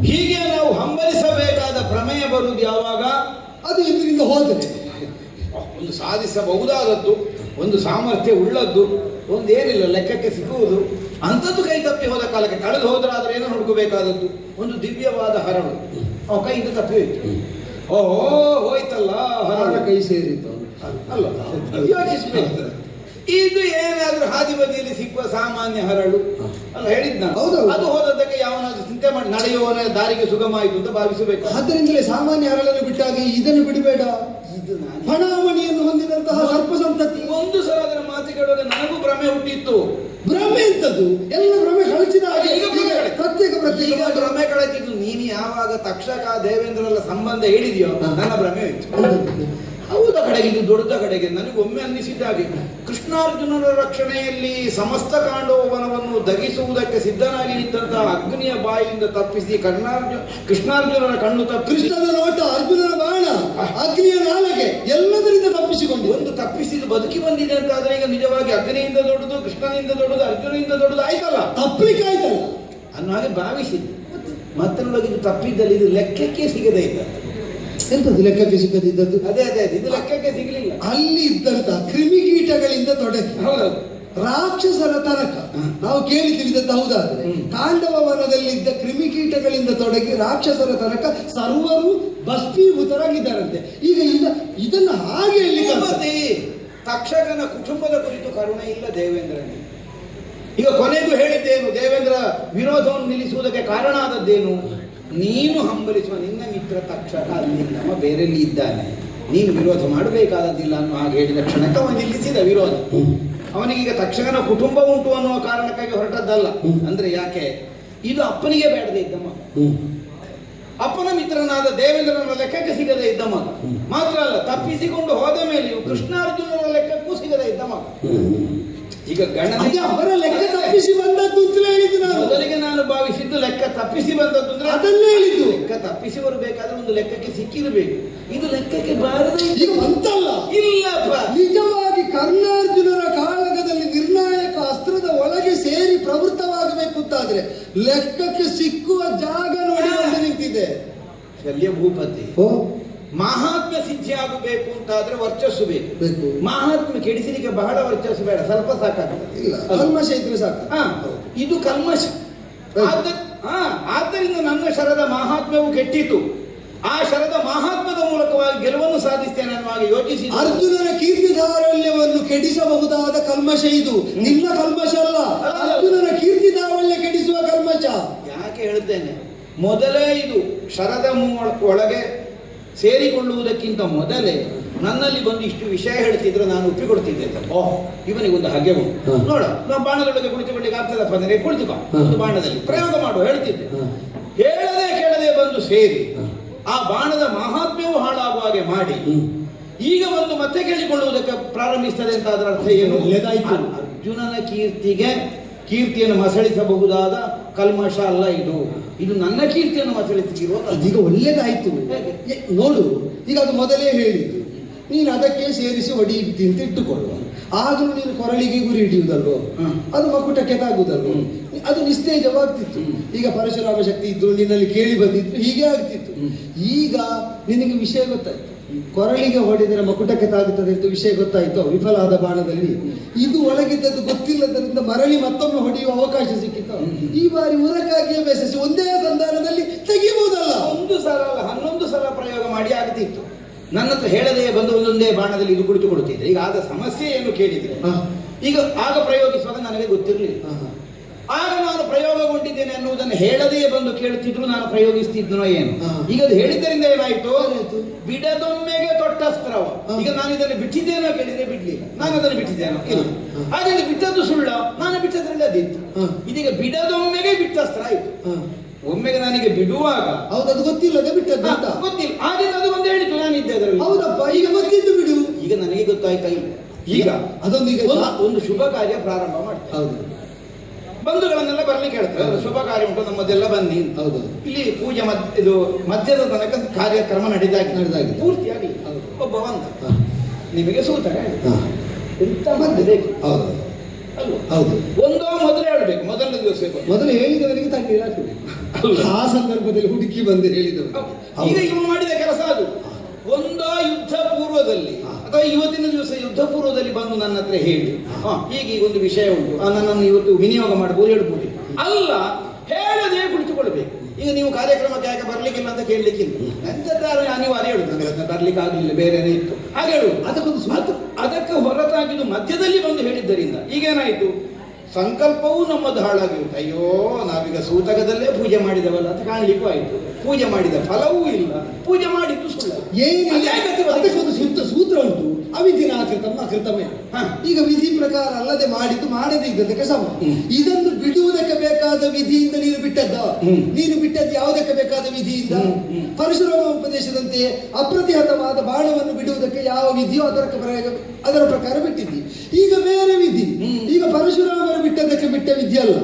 ಹೀಗೆ ನಾವು ಹಂಬಲಿಸಬೇಕಾದ ಪ್ರಮೇಯ ಬರುವುದು ಯಾವಾಗ? ಅದು ಇದರಿಂದ ಹೋದರೆ ಒಂದು ಸಾಧಿಸಬಹುದಾದದ್ದು, ಒಂದು ಸಾಮರ್ಥ್ಯ ಉಳ್ಳದ್ದು, ಒಂದೇನಿಲ್ಲ ಲೆಕ್ಕಕ್ಕೆ ಸಿಗುವುದು, ಅಂಥದ್ದು ಕೈ ತಪ್ಪಿ ಹೋದ ಕಾಲಕ್ಕೆ. ಕಳೆದು ಹೋದ್ರಾದ್ರೆ ಏನೋ ಹುಡುಕಬೇಕಾದದ್ದು, ಒಂದು ದಿವ್ಯವಾದ ಹರಳು ಅವ ಕೈಯಿಂದ ತಪ್ಪಿ ಹೋಯ್ತು. ಓಹೋ ಹೋಯ್ತಲ್ಲ, ಹರಳ ಕೈ ಸೇರಿತು ಅಲ್ಲ, ಯೋಚಿಸ್ಬೇಕು. ಇದು ಏನಾದ್ರೂ ಹಾದಿ ಬದಿಯಲ್ಲಿ ಸಿಕ್ಕುವ ಸಾಮಾನ್ಯ ಹರಳು ಅಲ್ಲ, ಹೇಳಿದ್ನ. ಅದು ಹೋದದ್ದಕ್ಕೆ ಯಾವನಾದ್ರೂ ಚಿಂತೆ ಮಾಡಿ ನಡೆಯುವವನ ದಾರಿಗೆ ಸುಗಮ ಆಯಿತು ಅಂತ ಭಾವಿಸಬೇಕು. ಆದ್ದರಿಂದಲೇ ಸಾಮಾನ್ಯ ಹರಳನ್ನು ಬಿಟ್ಟಾಗ ಇದನ್ನು ಬಿಡಬೇಡ. ಇದು ಹಣಾಮಣಿಯನ್ನು ಹೊಂದಿದಂತಹ ಸರ್ಪ ಸಂತತಿ. ಒಂದು ಸಲ ಅದರ ಮಾತು ಕೇಳುವಾಗ ನನಗೂ ಭ್ರಮೆ ಹುಟ್ಟಿತ್ತು. ಭ್ರಮೆ ಎಂತದ್ದು? ಎಲ್ಲ ಭ್ರಮೆ ಕಳಚಿದ ಹಾಗೆ ಪ್ರತ್ಯೇಕ ಭ್ರಮೆ ಕಳಚಿದ್ದು. ನೀನು ಯಾವಾಗ ತಕ್ಷಕ ದೇವೇಂದ್ರಲ್ಲ ಸಂಬಂಧ ಹೇಳಿದ್ಯೋ ನನ್ನ ಭ್ರಮೆ ಹೋಯ್ತು. ಹೌದ ಕಡೆಗೆ ಇದು ದೊಡ್ಡ ಕಡೆಗೆ ನನಗೊಮ್ಮೆ ಅನ್ನಿಸಿದ ಹಾಗೆ ಕೃಷ್ಣಾರ್ಜುನರ ರಕ್ಷಣೆಯಲ್ಲಿ ಸಮಸ್ತ ಕಾಂಡವನವನ್ನು ದಗಿಸುವುದಕ್ಕೆ ಸಿದ್ಧನಾಗಿ ನಿಂತಹ ಅಗ್ನಿಯ ಬಾಯಿಯಿಂದ ತಪ್ಪಿಸಿ ಕೃಷ್ಣಾರ್ಜುನರ ಕಣ್ಣು ತಪ್ಪಿ, ಕೃಷ್ಣನ ನೋಟ, ಅರ್ಜುನನ ಬಾಣ, ಅಗ್ನಿಯ ನಾಲಗೆ, ಎಲ್ಲದರಿಂದ ತಪ್ಪಿಸಿಕೊಂಡು ಒಂದು ತಪ್ಪಿಸಿದ್ದು ಬದುಕಿ ಬಂದಿದೆ ಅಂತ ಆದ್ರೆ ಈಗ ನಿಜವಾಗಿ ಅಗ್ನಿಯಿಂದ ದೊಡ್ಡದು, ಕೃಷ್ಣನಿಂದ ದೊಡ್ಡದು, ಅರ್ಜುನನಿಂದ ದೊಡ್ಡದು ಆಯ್ತಲ್ಲ, ತಪ್ಪಲಿಕ್ಕೆ ಆಯ್ತಲ್ಲ ಅನ್ನೋ ಹಾಗೆ ಭಾವಿಸಿದ್ದು. ಮತ್ತೆ ನೋಡೋದು ಇದು ತಪ್ಪಿದ್ದಲ್ಲಿ ಇದು ಲೆಕ್ಕಕ್ಕೆ ಸಿಗದೇ ಇದ್ದ. ಎಂತದ್ದು ಲೆಕ್ಕಕ್ಕೆ ಸಿಗದಿದ್ದದ್ದು? ಅದೇ ಇದು ಲೆಕ್ಕಕ್ಕೆ ಸಿಗಲಿಲ್ಲ. ಅಲ್ಲಿ ಇದ್ದಂತ ಕ್ರಿಮಿಕೀಟಗಳಿಂದ ತೊಡಗಿ ಹೌದೌದು ರಾಕ್ಷಸರ ತನಕ ನಾವು ಕೇಳಿ ತಿಳಿದದ್ದು ಹೌದಾದ್ರೆ ಕಾಂಡವ ವನದಲ್ಲಿದ್ದ ಕ್ರಿಮಿಕೀಟಗಳಿಂದ ತೊಡಗಿ ರಾಕ್ಷಸರ ತನಕ ಸರ್ವರು ಭಸ್ಮೀಭೂತರಾಗಿದ್ದಾರಂತೆ. ಈಗ ಇದನ್ನು ಹಾಗೆ ಹೇಳಲಿಕ್ಕೆ ತಕ್ಷಕನ ಕುಟುಂಬದ ಕುರಿತು ಕರುಣೆ ಇಲ್ಲ ದೇವೇಂದ್ರನಿಗೆ. ಈಗ ಕೊನೆಗೂ ಹೇಳಿದ್ದೇನು, ದೇವೇಂದ್ರ ವಿರೋಧವನ್ನು ನಿಲ್ಲಿಸುವುದಕ್ಕೆ ಕಾರಣ ಆದದ್ದೇನು? ನೀನು ಹಂಬಲಿಸುವ ನಿನ್ನ ಮಿತ್ರ ತಕ್ಷಕ ಅಲ್ಲಿಲ್ಲ, ಬೇರೆಲ್ಲಿ ಇದ್ದಾನೆ, ನೀನು ವಿರೋಧ ಮಾಡಬೇಕಾದದ್ದಿಲ್ಲ ಅನ್ನೋ ಹಾಗೆ ಹೇಳಿದ ಕ್ಷಣಕ್ಕೆ ಅವನು ನಿಲ್ಲಿಸಿದ ವಿರೋಧ. ಅವನಿಗೀಗ ತಕ್ಷಕನ ಕುಟುಂಬ ಉಂಟು ಅನ್ನುವ ಕಾರಣಕ್ಕಾಗಿ ಹೊರಟದ್ದಲ್ಲ. ಅಂದ್ರೆ ಯಾಕೆ, ಇದು ಅಪ್ಪನಿಗೆ ಬೇಡದೇ ಇದ್ದ ಮಗ, ಅಪ್ಪನ ಮಿತ್ರನಾದ ದೇವೇಂದ್ರನ ಲೆಕ್ಕಕ್ಕೆ ಸಿಗದೇ ಇದ್ದ ಮಗ. ಮಾತ್ರ ಅಲ್ಲ, ತಪ್ಪಿಸಿಕೊಂಡು ಹೋದ ಮೇಲೆಯೂ ಕೃಷ್ಣಾರ್ಜುನರ ಲೆಕ್ಕಕ್ಕೂ ಸಿಗದೇ ಇದ್ದ ಮಗ. ಈಗ ಅವರ ಲೆಕ್ಕ ತಪ್ಪಿಸಿ ಬಂದದ್ದು ಅಂತ ಹೇಳಿದ್ದು ನಾನು. ಮೊದಲಿಗೆ ನಾನು ಭಾವಿಸಿದ್ದು ಲೆಕ್ಕ ತಪ್ಪಿಸಿ ಬಂದದ್ದು ಅಂದ್ರೆ ಅದನ್ನೇ ಹೇಳಿದ್ದು. ಲೆಕ್ಕ ತಪ್ಪಿಸಿ ಬರಬೇಕಾದ್ರೆ ಒಂದು ಲೆಕ್ಕಕ್ಕೆ ಸಿಕ್ಕಿರಬೇಕು. ಇದು ಲೆಕ್ಕಕ್ಕೆ ಬಾರದೆ ಈಗ ಅಂತಲ್ಲ. ಇಲ್ಲಪ್ಪ, ನಿಜವಾಗಿ ಕರ್ಣಾರ್ಜುನರ ಕಾಳಗದಲ್ಲಿ ನಿರ್ಣಾಯಕ ಅಸ್ತ್ರದ ಒಳಗೆ ಸೇರಿ ಪ್ರವೃತ್ತವಾಗಬೇಕು ಅಂತಾದ್ರೆ ಲೆಕ್ಕಕ್ಕೆ ಸಿಕ್ಕುವ ಜಾಗ ನೋಡಿ ಬಂದು ನಿಂತಿದೆ. ಶಲ್ಯ ಭೂಪತಿ ಮಹಾತ್ಮ ಸಿದ್ಧಿ ಆಗಬೇಕು ಅಂತಾದ್ರೆ ವರ್ಚಸ್ಸು ಬೇಕು. ಮಹಾತ್ಮ ಕೆಡಿಸಲಿಕ್ಕೆ ಬಹಳ ವರ್ಚಸ್ಸು ಬೇಡ, ಸ್ವಲ್ಪ ಸಾಕಾಗ್ತದೆ. ಕಲ್ಮಶ ಇದ್ರೆ ಸಾಕು. ಇದು ಕಲ್ಮಶ. ಆದ್ದರಿಂದ ನನ್ನ ಶರದ ಮಹಾತ್ಮ್ಯವು ಕೆಟ್ಟಿತು. ಆ ಶರದ ಮಹಾತ್ಮದ ಮೂಲಕವಾಗಿ ಗೆಲುವನ್ನು ಸಾಧಿಸ್ತೇನೆ ಅನ್ನುವ ಹಾಗೆ ಯೋಚಿಸಿ ಅರ್ಜುನನ ಕೀರ್ತಿದಾರಲ್ಯವನ್ನು ಕೆಡಿಸಬಹುದಾದ ಕಲ್ಮಶ ಇದು. ನಿನ್ನ ಕಲ್ಮಶ ಅಲ್ಲ, ಅರ್ಜುನನ ಕೀರ್ತಿದಾರಲ್ಯ ಕೆಡಿಸುವ ಕಲ್ಮಶ. ಯಾಕೆ ಹೇಳ್ತೇನೆ, ಮೊದಲೇ ಇದು ಶರದ ಒಳಗೆ ಸೇರಿಕೊಳ್ಳುವುದಕ್ಕಿಂತ ಮೊದಲೇ ನನ್ನಲ್ಲಿ ಬಂದು ಇಷ್ಟು ವಿಷಯ ಹೇಳ್ತಿದ್ರು ನಾನು ಒಪ್ಪಿಕೊಡ್ತಿದ್ದೆ ಅಂತ. ಓಹ್, ಇವನಿಗೊಂದು ಹಾಗೆ ಉಂಟು ನೋಡ, ನಾವು ಬಾಣದೊಳಗೆ ಕುಳಿತುಕೊಳ್ಳಿಕ್ಕೆ ಆಗ್ತದಪ್ಪ ಅಂದರೆ ಕುಳಿತುಕೋ ಒಂದು ಬಾಣದಲ್ಲಿ ಪ್ರಯೋಗ ಮಾಡು ಹೇಳ್ತಿದ್ದೆ. ಹೇಳದೆ ಕೇಳದೆ ಬಂದು ಸೇರಿ ಆ ಬಾಣದ ಮಹಾತ್ಮ್ಯವು ಹಾಳಾಗುವ ಹಾಗೆ ಮಾಡಿ ಈಗ ಒಂದು ಮತ್ತೆ ಕೇಳಿಕೊಳ್ಳುವುದಕ್ಕೆ ಪ್ರಾರಂಭಿಸ್ತದೆ ಅಂತ ಅದರ ಅರ್ಥ ಏನು? ಒಳ್ಳೆದಾಯ್ತು. ಅರ್ಜುನನ ಕೀರ್ತಿಯನ್ನು ಮಸಳಿಸಬಹುದಾದ ಕಲ್ಮಶ ಅಲ್ಲ ಇದು. ಇದು ನನ್ನ ಕೀರ್ತಿಯನ್ನು ಮಸಳಿಸಿರುವ ಅದೀಗ ಒಳ್ಳೇದಾಯ್ತು. ನೋಡು, ಈಗ ಅದು ಮೊದಲೇ ಹೇಳಿದ್ದು, ನೀನು ಅದಕ್ಕೆ ಸೇರಿಸಿ ಹೊಡೆಯುತ್ತಿ ಅಂತ ಇಟ್ಟುಕೊಳ್ಳುವ. ಆದರೂ ನೀನು ಕೊರಳಿಗೆ ಗುರಿ ಹಿಡಿಯುವುದಲ್ವೋ, ಅದು ಮಕ್ಕುಟಕ್ಕೆ ತಾಗುವುದಲ್ವೋ, ಅದು ನಿಸ್ತೇಜವಾಗ್ತಿತ್ತು. ಈಗ ಪರಶುರಾಮ ಶಕ್ತಿ ಇದ್ರು, ನಿನ್ನಲ್ಲಿ ಕೇಳಿ ಬಂದಿತ್ತು, ಹೀಗೆ ಆಗ್ತಿತ್ತು. ಈಗ ನಿನಗೆ ವಿಷಯ ಗೊತ್ತಾಯ್ತು, ಕೊರಳಿಗೆ ಹೊಡೆದರೆ ಮಕುಟಕ್ಕೆ ತಾಗುತ್ತದೆ ಅಂತ ವಿಷಯ ಗೊತ್ತಾಯ್ತು. ವಿಫಲ ಆದ ಬಾಣದಲ್ಲಿ ಇದು ಒಳಗಿದ್ದದ್ದು ಗೊತ್ತಿಲ್ಲದರಿಂದ ಮರಳಿ ಮತ್ತೊಮ್ಮೆ ಹೊಡೆಯುವ ಅವಕಾಶ ಸಿಕ್ಕಿತ್ತು. ಈ ಬಾರಿ ಉರಕ್ಕಾಗಿಯೇ ಬೆಸೆಸಿ ಒಂದೇ ಸಂಧಾನದಲ್ಲಿ ತೆಗಿಬಹುದಲ್ಲ. ಒಂದು ಸಲ ಅಲ್ಲ, 11 ಸಲ ಪ್ರಯೋಗ ಮಾಡಿ ಆಗ್ತಿತ್ತು. ನನ್ನ ಹತ್ರ ಹೇಳದೆ ಬಂದು ಒಂದೊಂದೇ ಬಾಣದಲ್ಲಿ ಇದು ಕುಳಿತು ಕೊಡುತ್ತಿದ್ದೆ. ಈಗ ಆದ ಸಮಸ್ಯೆ ಏನು ಕೇಳಿದ್ರೆ, ಈಗ ಆಗ ಪ್ರಯೋಗಿಸುವಾಗ ನನಗೆ ಗೊತ್ತಿರಲಿಲ್ಲ. ಆಗ ನಾನು ಪ್ರಯೋಗಗೊಂಡಿದ್ದೇನೆ ಅನ್ನುವುದನ್ನು ಹೇಳದೇ ಬಂದು ಕೇಳುತ್ತಿದ್ರು ನಾನು ಪ್ರಯೋಗಿಸ್ತಿದ್ನೋ ಏನು. ಈಗ ಅದು ಹೇಳಿದ್ದರಿಂದ ಏನಾಯ್ತು, ಬಿಡದೊಮ್ಮೆಗೆ ತೊಟ್ಟಸ್ತ್ರವ. ಈಗ ನಾನು ಇದನ್ನು ಬಿಟ್ಟಿದ್ದೇನೋ ಕೇಳಿದ್ರೆ ಬಿಡ್ಲಿಲ್ಲ, ನಾನು ಅದನ್ನು ಬಿಟ್ಟಿದ್ದೇನೋ ಇಲ್ಲ. ಹಾಗಾಗಿ ಬಿಟ್ಟದ್ದು ಸುಳ್ಳ, ನಾನು ಬಿಟ್ಟದ್ರಲ್ಲಿ ಅದಿತ್ತು. ಇದೀಗ ಬಿಡದೊಮ್ಮೆಗೆ ಬಿಟ್ಟಸ್ತ್ರ ಆಯ್ತು. ಒಮ್ಮೆಗೆ ನನಗೆ ಬಿಡುವಾಗ ಹೌದದು ಗೊತ್ತಿಲ್ಲದೆ ಬಿಟ್ಟದ್ದು ಅಂತ ಗೊತ್ತಿಲ್ಲ. ಹಾಗೆ ಅದು ಒಂದು ಹೇಳಿತು, ನಾನು ಇದ್ದೆ ಅದರಲ್ಲಿ. ಹೌದಪ್ಪ, ಈಗ ಗೊತ್ತಿದ್ದು ಬಿಡು. ಈಗ ನನಗೆ ಗೊತ್ತಾಯ್ತಾ ಇಲ್ಲ. ಈಗ ಅದೊಂದು ಈಗ ಒಂದು ಶುಭ ಕಾರ್ಯ ಪ್ರಾರಂಭ ಮಾಡ್ತಾರೆ. ಹೌದು, ಬಂಧುಗಳನ್ನೆಲ್ಲ ಬರ್ಲಿಕ್ಕೆ ಹೇಳ್ತಾರೆ, ಶುಭ ಕಾರ್ಯ ಉಂಟು ನಮ್ಮದೆಲ್ಲ ಬನ್ನಿ. ಹೌದು, ಇಲ್ಲಿ ಪೂಜೆ ಇದು ಮಧ್ಯದ ತನಕ ಕಾರ್ಯಕ್ರಮ ನಡೆದಾಗಿ ಪೂರ್ತಿಯಾಗಿ ಒಬ್ಬ ಬಂದ, ನಿಮಗೆ ಸೂತಕ ಎಂತ ಮದ್ದು ಬೇಕು. ಹೌದು ಅಲ್ವ? ಹೌದು, ಒಂದೋ ಮೊದಲೇ ಹೇಳ್ಬೇಕು, ಮೊದಲನೇ ದಿವಸ ಮೊದಲು ಹೇಳಿದವರಿಗೆ ತಣ್ಣೀರು ಹಾಕಬೇಕು. ಆ ಸಂದರ್ಭದಲ್ಲಿ ಹುಡುಕಿ ಬಂದು ಹೇಳಿದವರು. ಈಗ ಇವ ಮಾಡಿದ ಕೆಲಸ ಅದು. ಒಂದೋ ಯುದ್ಧ ಪೂರ್ವದಲ್ಲಿ ಅಥವಾ ಇವತ್ತಿನ ದಿವಸ ಯುದ್ಧ ಪೂರ್ವದಲ್ಲಿ ಬಂದು ನನ್ನ ಹತ್ರ ಹೇಳಿ, ಹೀಗೆ ಒಂದು ವಿಷಯ ಉಂಟು, ನನ್ನನ್ನು ಇವತ್ತು ವಿನಿಯೋಗ ಮಾಡಬಹುದು ಹೇಳ್ಬೋದು. ಅಲ್ಲ, ಹೇಳದೆ ಕುಳಿತುಕೊಳ್ಬೇಕು. ಈಗ ನೀವು ಕಾರ್ಯಕ್ರಮಕ್ಕೆ ಯಾಕೆ ಬರ್ಲಿಕ್ಕಿಲ್ಲ ಅಂತ ಕೇಳಲಿಕ್ಕಿಲ್ಲ, ನನ್ನ ಅನಿವಾರ್ಯ ಹೇಳುದು, ನನಗೆ ಅದನ್ನ ಬರ್ಲಿಕ್ಕೆ ಆಗಲಿಲ್ಲ, ಬೇರೆನೇ ಇತ್ತು ಹಾಗೆ ಹೇಳುದು. ಅದಕ್ಕೆ ಹೊರತಾಗಿದ್ದು ಮಧ್ಯದಲ್ಲಿ ಬಂದು ಹೇಳಿದ್ದರಿಂದ ಈಗೇನಾಯ್ತು, ಸಂಕಲ್ಪವೂ ನಮ್ಮದು ಹಾಳಾಗಿ ಉಂಟು. ಅಯ್ಯೋ, ನಾವೀಗ ಸೂತಕದಲ್ಲೇ ಪೂಜೆ ಮಾಡಿದವಲ್ಲ ಅಂತ ಕಾಣ್ಲಿಕ್ಕೂ ಆಯ್ತು. ಪೂಜೆ ಮಾಡಿದ ಫಲವೂ ಇಲ್ಲ, ಪೂಜೆ ಮಾಡಿದ್ದು ಸುಳ್ಳು. ಅದಕ್ಕೊಂದು ಸೂತ್ರ ಉಂಟು, ಅವಿಧಿನ ಅಕೃತಮೇ. ಈಗ ವಿಧಿ ಪ್ರಕಾರ ಅಲ್ಲದೆ ಮಾಡಿದ್ದು ಮಾಡದೇ ಇದ್ದದಕ್ಕೆ ಸಮ. ಇದನ್ನು ಬಿಡುವುದಕ್ಕೆ ಬೇಕಾದ ವಿಧಿಯಿಂದ ನೀನು ಬಿಟ್ಟದ್ದ. ನೀನು ಬಿಟ್ಟದ್ದು ಯಾವುದಕ್ಕೆ ಬೇಕಾದ ವಿಧಿಯಿಂದ? ಪರಶುರಾಮ ಉಪದೇಶದಂತೆ ಅಪ್ರತಿಹತವಾದ ಬಾಣವನ್ನು ಬಿಡುವುದಕ್ಕೆ ಯಾವ ವಿಧಿಯೋ ಅದರ ಪ್ರಕಾರ ಬಿಟ್ಟಿದ್ದಿ. ಈಗ ಬೇರೆ ವಿಧಿ. ಈಗ ಪರಶುರಾಮರು ಬಿಟ್ಟದಕ್ಕೆ ಬಿಟ್ಟ ವಿಧಿ ಅಲ್ಲ,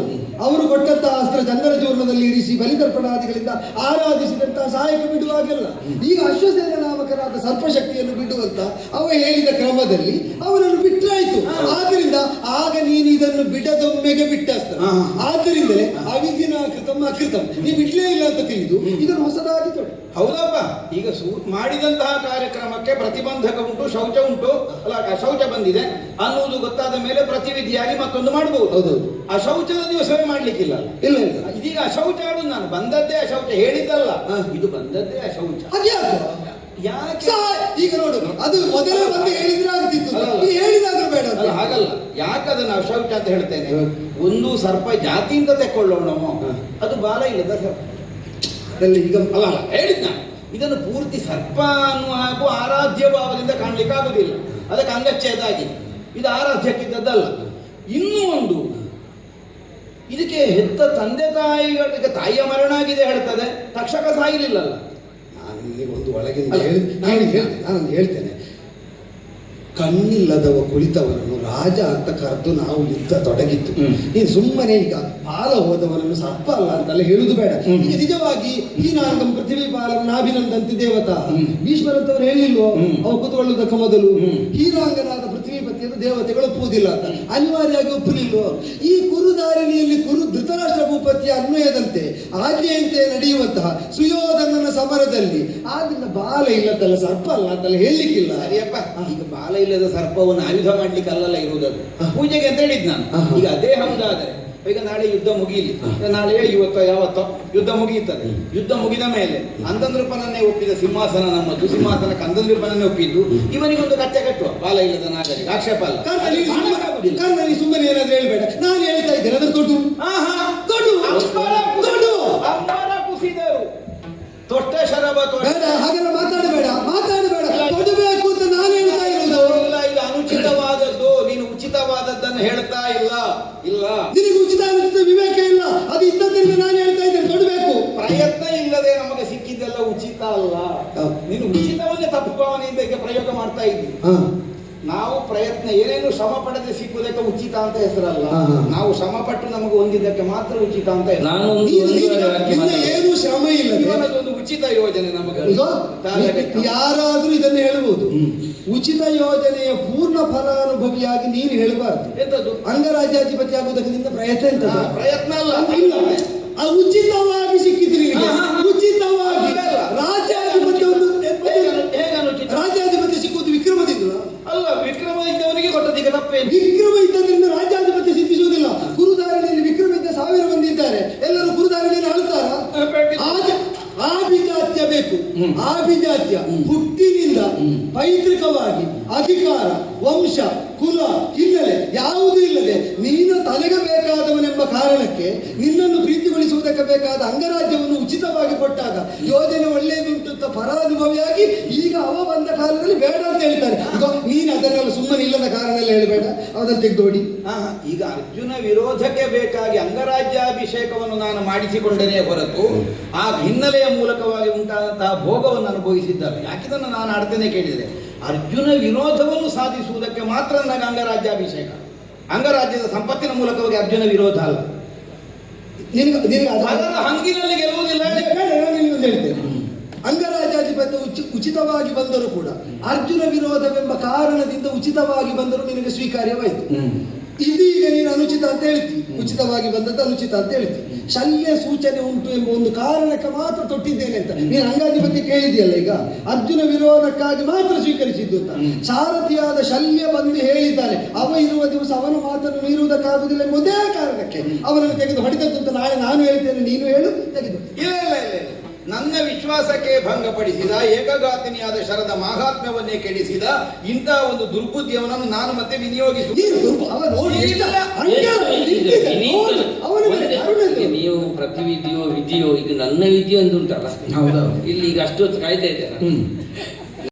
ಅವರು ಕೊಟ್ಟಂತಹ ಅಸ್ತ್ರ ಚಂದನ ಚೂರ್ಣದಲ್ಲಿ ಇರಿಸಿ ಬಲಿತರ್ಪಣಾದಿಗಳಿಂದ ಆರಾಧಿಸಿದಂತಹ ಸಹಾಯಕ ಬಿಡುವಾಗೆಲ್ಲ ಈಗ ಅಶ್ವಸೇನ ನಾಮಕರಾದ ಸರ್ಪಶಕ್ತಿಯನ್ನು ಬಿಡುವಂತ ಅವ ಹೇಳಿದ ಕ್ರಮದಲ್ಲಿ ಅವನನ್ನು ಬಿಟ್ಟಾಯ್ತು. ಆದ್ದರಿಂದ ಆಗ ನೀನು ಇದನ್ನು ಬಿಡದೊಮ್ಮೆಗೆ ಬಿಟ್ಟಸ್ತ. ಆದ್ದರಿಂದಲೇ ಅವಿಧಿನ ಅಕೃತಂ ನೀ ಬಿಡ್ಲೇ ಇಲ್ಲ ಅಂತ ತಿಳಿದು ಇದನ್ನು ಹೊಸದಾಗಿ ತೊಡೆ. ಹೌದಪ್ಪ, ಈಗ ಮಾಡಿದಂತಹ ಕಾರ್ಯಕ್ರಮಕ್ಕೆ ಪ್ರತಿಬಂಧಕ ಉಂಟು, ಶೌಚ ಉಂಟು, ಅಲ್ಲ ಶೌಚ ಬಂದಿದೆ ಅನ್ನುವುದು ಗೊತ್ತಾದ ಮೇಲೆ ಪ್ರತಿವಿಧಿಯಾಗಿ ಮತ್ತೊಂದು ಮಾಡಬಹುದು. ಹೌದೌದು, ಆ ಶೌಚದ ದಿವಸವೇ ಮಾಡ್ಲಿಕ್ಕಿಲ್ಲ. ಇಲ್ಲ, ಇದೀಗ ಅಶೌಚ ಆಡುದು, ನಾನು ಬಂದದ್ದೇ ಅಶೌಚ ಹೇಳಿದ್ದಲ್ಲ, ಇದು ಬಂದದ್ದೇ ಅಶೌಚ. ಯಾಕೆ ಈಗ ನೋಡು, ಅದು ಮೊದಲೇ ಬಂದು ಹೇಳಿದ್ರೆ ಆಗ್ತಿತ್ತು, ಹೇಳಿದಾದ್ರೂ ಬೇಡ. ಅಲ್ಲ, ಹಾಗಲ್ಲ. ಯಾಕೆ ಅದನ್ನು ಅಶೌಚ ಅಂತ ಹೇಳ್ತೇನೆ, ಒಂದು ಸರ್ಪ ಜಾತಿಯಿಂದ ತೆಕ್ಕೊಳ್ಳೋಣ, ಅದು ಬಾಲ ಇಲ್ಲದ ಸರ್ಪ. ಈಗ ಅಲ್ಲ ಹೇಳಿದ್ ನಾನು, ಇದನ್ನು ಪೂರ್ತಿ ಸರ್ಪ ಅನ್ನುವ ಹಾಗೂ ಆರಾಧ್ಯ ಭಾವದಿಂದ ಕಾಣ್ಲಿಕ್ಕೆ ಆಗುದಿಲ್ಲ, ಅದಕ್ಕೆ ಅಂಗಚ್ಛೇದ ಆಗಿದೆ. ಇದು ಆರಾಧ್ಯಕ್ಕಿದ್ದದ್ದಲ್ಲ. ಇನ್ನೂ ಒಂದು, ಇದಕ್ಕೆ ಹೆತ್ತ ತಂದೆ ತಾಯಿಗಳಿಗೆ ತಾಯಿಯ ಮರಣ ಆಗಿದೆ ಹೇಳ್ತದೆ, ತಕ್ಷಕ ಸಾಯಲಿಲ್ಲಲ್ಲ. ನಾನು ಒಂದು ಒಳಗಿಂದ ನಾನು ಹೇಳ್ತೇನೆ, ಕಣ್ಣಿಲ್ಲದವ ಕುಳಿತವನನ್ನು ರಾಜ ಅಂತ ಕರೆದು ನಾವು ಯುದ್ಧ ತೊಡಗಿತ್ತು. ನೀನು ಸುಮ್ಮನೆ ಈಗ ಬಾಲ ಹೋದವನನ್ನು ಸರ್ಪ ಅಲ್ಲ ಅಂತೆಲ್ಲ ಹೇಳುದು ಬೇಡ. ಈಗ ನಿಜವಾಗಿ ಈ ನಾಂಗಂ ಪೃಥ್ವಿ ಪಾಲಂ ನಾಭಿನಂದಂತಿ ದೇವತಾ ಭೀಷ್ಮರಂತವ್ರು ಹೇಳಿಲ್ವೋ, ಅವು ಕೂತ್ಕೊಳ್ಳುವುದಕ್ಕೆ ಮೊದಲು ಹೀರಾಂಗನಾದ ಪೃಥ್ವಿಪತಿಯನ್ನು ದೇವತೆಗಳು ಒಪ್ಪುವುದಿಲ್ಲ ಅಂತ ಅನಿವಾರ್ಯವಾಗಿ ಒಪ್ಪಲಿಲ್ವೋ. ಈ ಕುರುದಾರಿಣಿಯಲ್ಲಿ ಧೃತರಾಷ್ಟ್ರ ಭೂಪತಿಯ ಅನ್ವಯದಂತೆ ಆಜ್ಞೆಯಂತೆ ನಡೆಯುವಂತಹ ಸುಯೋಧನನ ಸಮರದಲ್ಲಿ ಆದ್ರಿಂದ ಬಾಲ ಇಲ್ಲದಲ್ಲ ಸರ್ಪ ಅಲ್ಲ ಅಂತೆಲ್ಲ ಹೇಳಲಿಕ್ಕಿಲ್ಲ. ಸರಿಯಪ್ಪ, ಈಗ ಬಾಲ ಇಲ್ಲದ ಸರ್ಪವನ್ನು ಆಯುಧ ಮಾಡ್ಲಿಕ್ಕೆ ಅಲ್ಲಲ್ಲ ಇರುವುದದು, ಪೂಜೆಗೆ ಅಂತ ಹೇಳಿದ್ ನಾನು. ಈಗ ಅದೇ ಹೌದಾದರೆ ಈಗ ನಾಳೆ ಯುದ್ಧ ಮುಗಿಲಿ, ನಾಳೆ ಇವತ್ತೋ ಯಾವತ್ತೋ ಯುದ್ಧ ಮುಗಿಯುತ್ತದೆ. ಯುದ್ಧ ಮುಗಿದ ಮೇಲೆ ಅಂದಂದ್ರೂಪನನ್ನೇ ಒಪ್ಪಿದ ಸಿಂಹಾಸನ ನಮ್ಮದು, ಸಿಂಹಾಸನ ಕಂದಂದ್ರೂಪನನ್ನೇ ಒಪ್ಪಿದ್ದು, ಇವನಿಗೊಂದು ಕತ್ತೆ ಕಟ್ಟುವ ಬಾಲ ಇಲ್ಲದ ನಾಗರಿಗೆ ಆಕ್ಷೇಪ ಅಲ್ಲ. ಸುಮ್ಮನೆ ಏನಾದ್ರು ಹೇಳ್ಬೇಡ, ನಾನು ಹೇಳ್ತಾ ಇದ್ದೇನೆ ಅದ್ರ ದೊಡ್ಡ ಕುಸಿದರು ತೊಟ್ಟ ಶರಬ ಬೇಡ, ಹಾಗೆಲ್ಲ ಮಾತಾಡಬೇಡ. ಕೊಡಬೇಕು ಅಂತ ಇದ್ವಿ. ಹಾ ನಾವು ಪ್ರಯತ್ನ ಏನೇನು ಶ್ರಮ ಪಡದೆ ಸಿಕ್ಕುವುದಕ್ಕೆ ಉಚಿತ ಅಂತ ಹೆಸರಲ್ಲ. ಹಾ, ಹಾ. ನಾವು ಶ್ರಮ ಪಟ್ಟು ನಮಗೆ ಹೊಂದಿದ್ದಕ್ಕೆ ಮಾತ್ರ ಉಚಿತ ಅಂತ ಹೆಸರು. ನಾನು ಒಂದು ಒಂದೂವರೆ ವಾಕ್ಯ ನಿನ್ನ ಮಾತಾಡ್ತೇನೆ. ಏನು ಶ್ರಮ ಇಲ್ಲ ಜೀವನದೊಂದು ಉಚಿತ ಯೋಜನೆ ನಮಗೆ ಯಾರಾದ್ರೂ ಇದನ್ನು ಹೇಳ್ಬೋದು. ಉಚಿತ ಯೋಜನೆಯ ಪೂರ್ಣ ಫಲಾನುಭವಿಯಾಗಿ ನೀನು ಹೇಳಬಾರ್ದು. ಎಂತದ್ದು ಅಂಗರಾಜ್ಯಾಧಿಪತಿ ಆಗುವುದಕ್ಕೆ ನಿನ್ನ ಪ್ರಯತ್ನ ಎಂತ ಪ್ರಯತ್ನ ಅಲ್ಲ. ಇಲ್ಲ ಆ ಉಚಿತವಾಗಿ ಸಿಕ್ಕಿತು ನಿನಗೆ. ಹಾ, ಹಾ, ಹಾ. ಉಚಿತವಾಗಿ ರಾಜ್ಯಾಧಿಪತ್ಯವನ್ನು ಹೇಗೆ ಅನುಚಿತ? ರಾಜ್ಯಾಧಿಪತ್ಯ ಸಿಕ್ಕುವುದು ವಿಕ್ರಮದಿಂದ ಅಲ್ಲ, ವಿಕ್ರಮ ಇದ್ದವನಿಗೆ ಕೊಟ್ಟದೀಗ ತಪ್ಪೇನು? ವಿಕ್ರಮ ಇದ್ದದ್ರಿಂದ ರಾಜ್ಯಾಧಿಪತ್ಯ ಸಿದ್ಧಿಸುವುದಿಲ್ಲ. ಕುರುಧಾರಣೆಯಲ್ಲಿ ವಿಕ್ರಮ ಇದ್ದ 1000 ಮಂದಿ ಇದ್ದಾರೆ. ಎಲ್ಲರೂ ಕುರುಧಾರಣೆಯನ್ನು ಆಳ್ತಾರ? ಆಭಿಜಾತ್ಯ ಬೇಕು. ಆಭಿಜಾತ್ಯ ಹುಟ್ಟಿನಿಂದ ಪೈತೃಕವಾಗಿ ಅಧಿಕಾರ, ವಂಶ, ಕುಲ, ಹಿನ್ನೆಲೆ ಯಾವುದೂ ಇಲ್ಲದೆ ನೀನು ತಲೆಗೆ ಬೇಕಾದವನೆಂಬ ಕಾರಣಕ್ಕೆ ನಿನ್ನನ್ನು ಪ್ರೀತಿಗೊಳಿಸುವುದಕ್ಕೆ ಬೇಕಾದ ಅಂಗರಾಜ್ಯವನ್ನು ಉಚಿತವಾಗಿ ಕೊಟ್ಟಾಗ ಯೋಜನೆ ಒಳ್ಳೆಯದುಂಟು ಅಂತ ಫಲಾನುಭವಿಯಾಗಿ ಈಗ ಅವ ಬಂದ ಕಾಲದಲ್ಲಿ ಬೇಡ ಅಂತ ಹೇಳ್ತಾರೆ. ನೀನು ಅದನ್ನೆಲ್ಲ ಸುಮ್ಮನೆ ಇಲ್ಲದ ಕಾರಣ ಎಲ್ಲ ಹೇಳಬೇಡ, ಅದನ್ನು ತೆಗೆದೋಡಿ. ಈಗ ಅರ್ಜುನ ವಿರೋಧಕ್ಕೆ ಬೇಕಾಗಿ ಅಂಗರಾಜ್ಯಾಭಿಷೇಕವನ್ನು ನಾನು ಮಾಡಿಸಿಕೊಂಡನೇ ಹೊರತು ಆ ಹಿನ್ನೆಲೆಯ ಮೂಲಕವಾಗಿ ಉಂಟಾದಂತಹ ಭೋಗವನ್ನು ಅನುಭವಿಸಿದ್ದಾರೆ. ಯಾಕಿದನ್ನು ನಾನು ಆಡ್ತೇನೆ ಕೇಳಿದರೆ, ಅರ್ಜುನ ವಿರೋಧವನ್ನು ಸಾಧಿಸುವುದಕ್ಕೆ ಮಾತ್ರ ನನಗೆ ಅಂಗರಾಜ್ಯಾಭಿಷೇಕ. ಅಂಗರಾಜ್ಯದ ಸಂಪತ್ತಿನ ಮೂಲಕವಾಗಿ ಅರ್ಜುನ ವಿರೋಧ ಅಲ್ಲ. ನಿನಗೆ ಅದರ ಹಂಗಿನಲ್ಲಿ ಗೆಲ್ಲುವುದಿಲ್ಲ. ನಾನು ಇನ್ನೊಂದು ಹೇಳ್ತೇನೆ. ಅಂಗರಾಜ್ಯಾಧಿಪತ್ಯ ಉಚಿತವಾಗಿ ಬಂದರೂ ಕೂಡ ಅರ್ಜುನ ವಿರೋಧವೆಂಬ ಕಾರಣದಿಂದ ಉಚಿತವಾಗಿ ಬಂದರೂ ನಿನಗೆ ಸ್ವೀಕಾರ್ಯವಾಯಿತು. ಇದೀಗ ನೀನು ಅನುಚಿತ ಅಂತ ಹೇಳ್ತಿ, ಉಚಿತವಾಗಿ ಬಂದದ್ದು ಅನುಚಿತ ಅಂತ ಹೇಳ್ತಿ. ಶಲ್ಯ ಸೂಚನೆ ಉಂಟು ಎಂಬ ಒಂದು ಕಾರಣಕ್ಕೆ ಮಾತ್ರ ತೊಟ್ಟಿದ್ದೇನೆ ಅಂತ ನೀನು ಅಂಗಾಧಿಪತಿ ಕೇಳಿದೆಯಲ್ಲ. ಈಗ ಅರ್ಜುನ ವಿರೋಧಕ್ಕಾಗಿ ಮಾತ್ರ ಸ್ವೀಕರಿಸಿದ್ದು ಅಂತ. ಸಾರಥಿಯಾದ ಶಲ್ಯ ಬಂದು ಹೇಳಿದ್ದಾನೆ, ಅವ ಇರುವ ದಿವಸ ಅವನ ಮಾತನ್ನು ಮೀರುವುದಕ್ಕಾಗುವುದಿಲ್ಲ ಎಂಬ ಒಂದೇ ಕಾರಣಕ್ಕೆ ಅವನನ್ನು ತೆಗೆದು ಹೊಡಿತದ್ದು ಅಂತ ನಾಳೆ ನಾನು ಹೇಳ್ತೇನೆ, ನೀನು ಹೇಳು, ತೆಗೆದು. ಇಲ್ಲ, ನನ್ನ ವಿಶ್ವಾಸಕ್ಕೆ ಭಂಗಪಡಿಸಿದ ಏಕಘಾತಿನಿಯಾದ ಶರದ ಮಾಹಾತ್ಮ್ಯವನ್ನೇ ಕೆಡಿಸಿದ ಇಂತಹ ಒಂದು ದುರ್ಬುದ್ಧಿಯವನನ್ನು ನಾನು ಮತ್ತೆ ನೀವು ಪ್ರತಿವಿಧಿಯೋ ವಿಧಿಯೋ ಇದು ನನ್ನ ವಿಧಿಯೋ ಒಂದು ಉಂಟಲ್ಲ. ಇಲ್ಲಿ ಈಗ ಅಷ್ಟೊತ್ತು ಕಾಯ್ತಾ ಇದ್ದೇನೆ.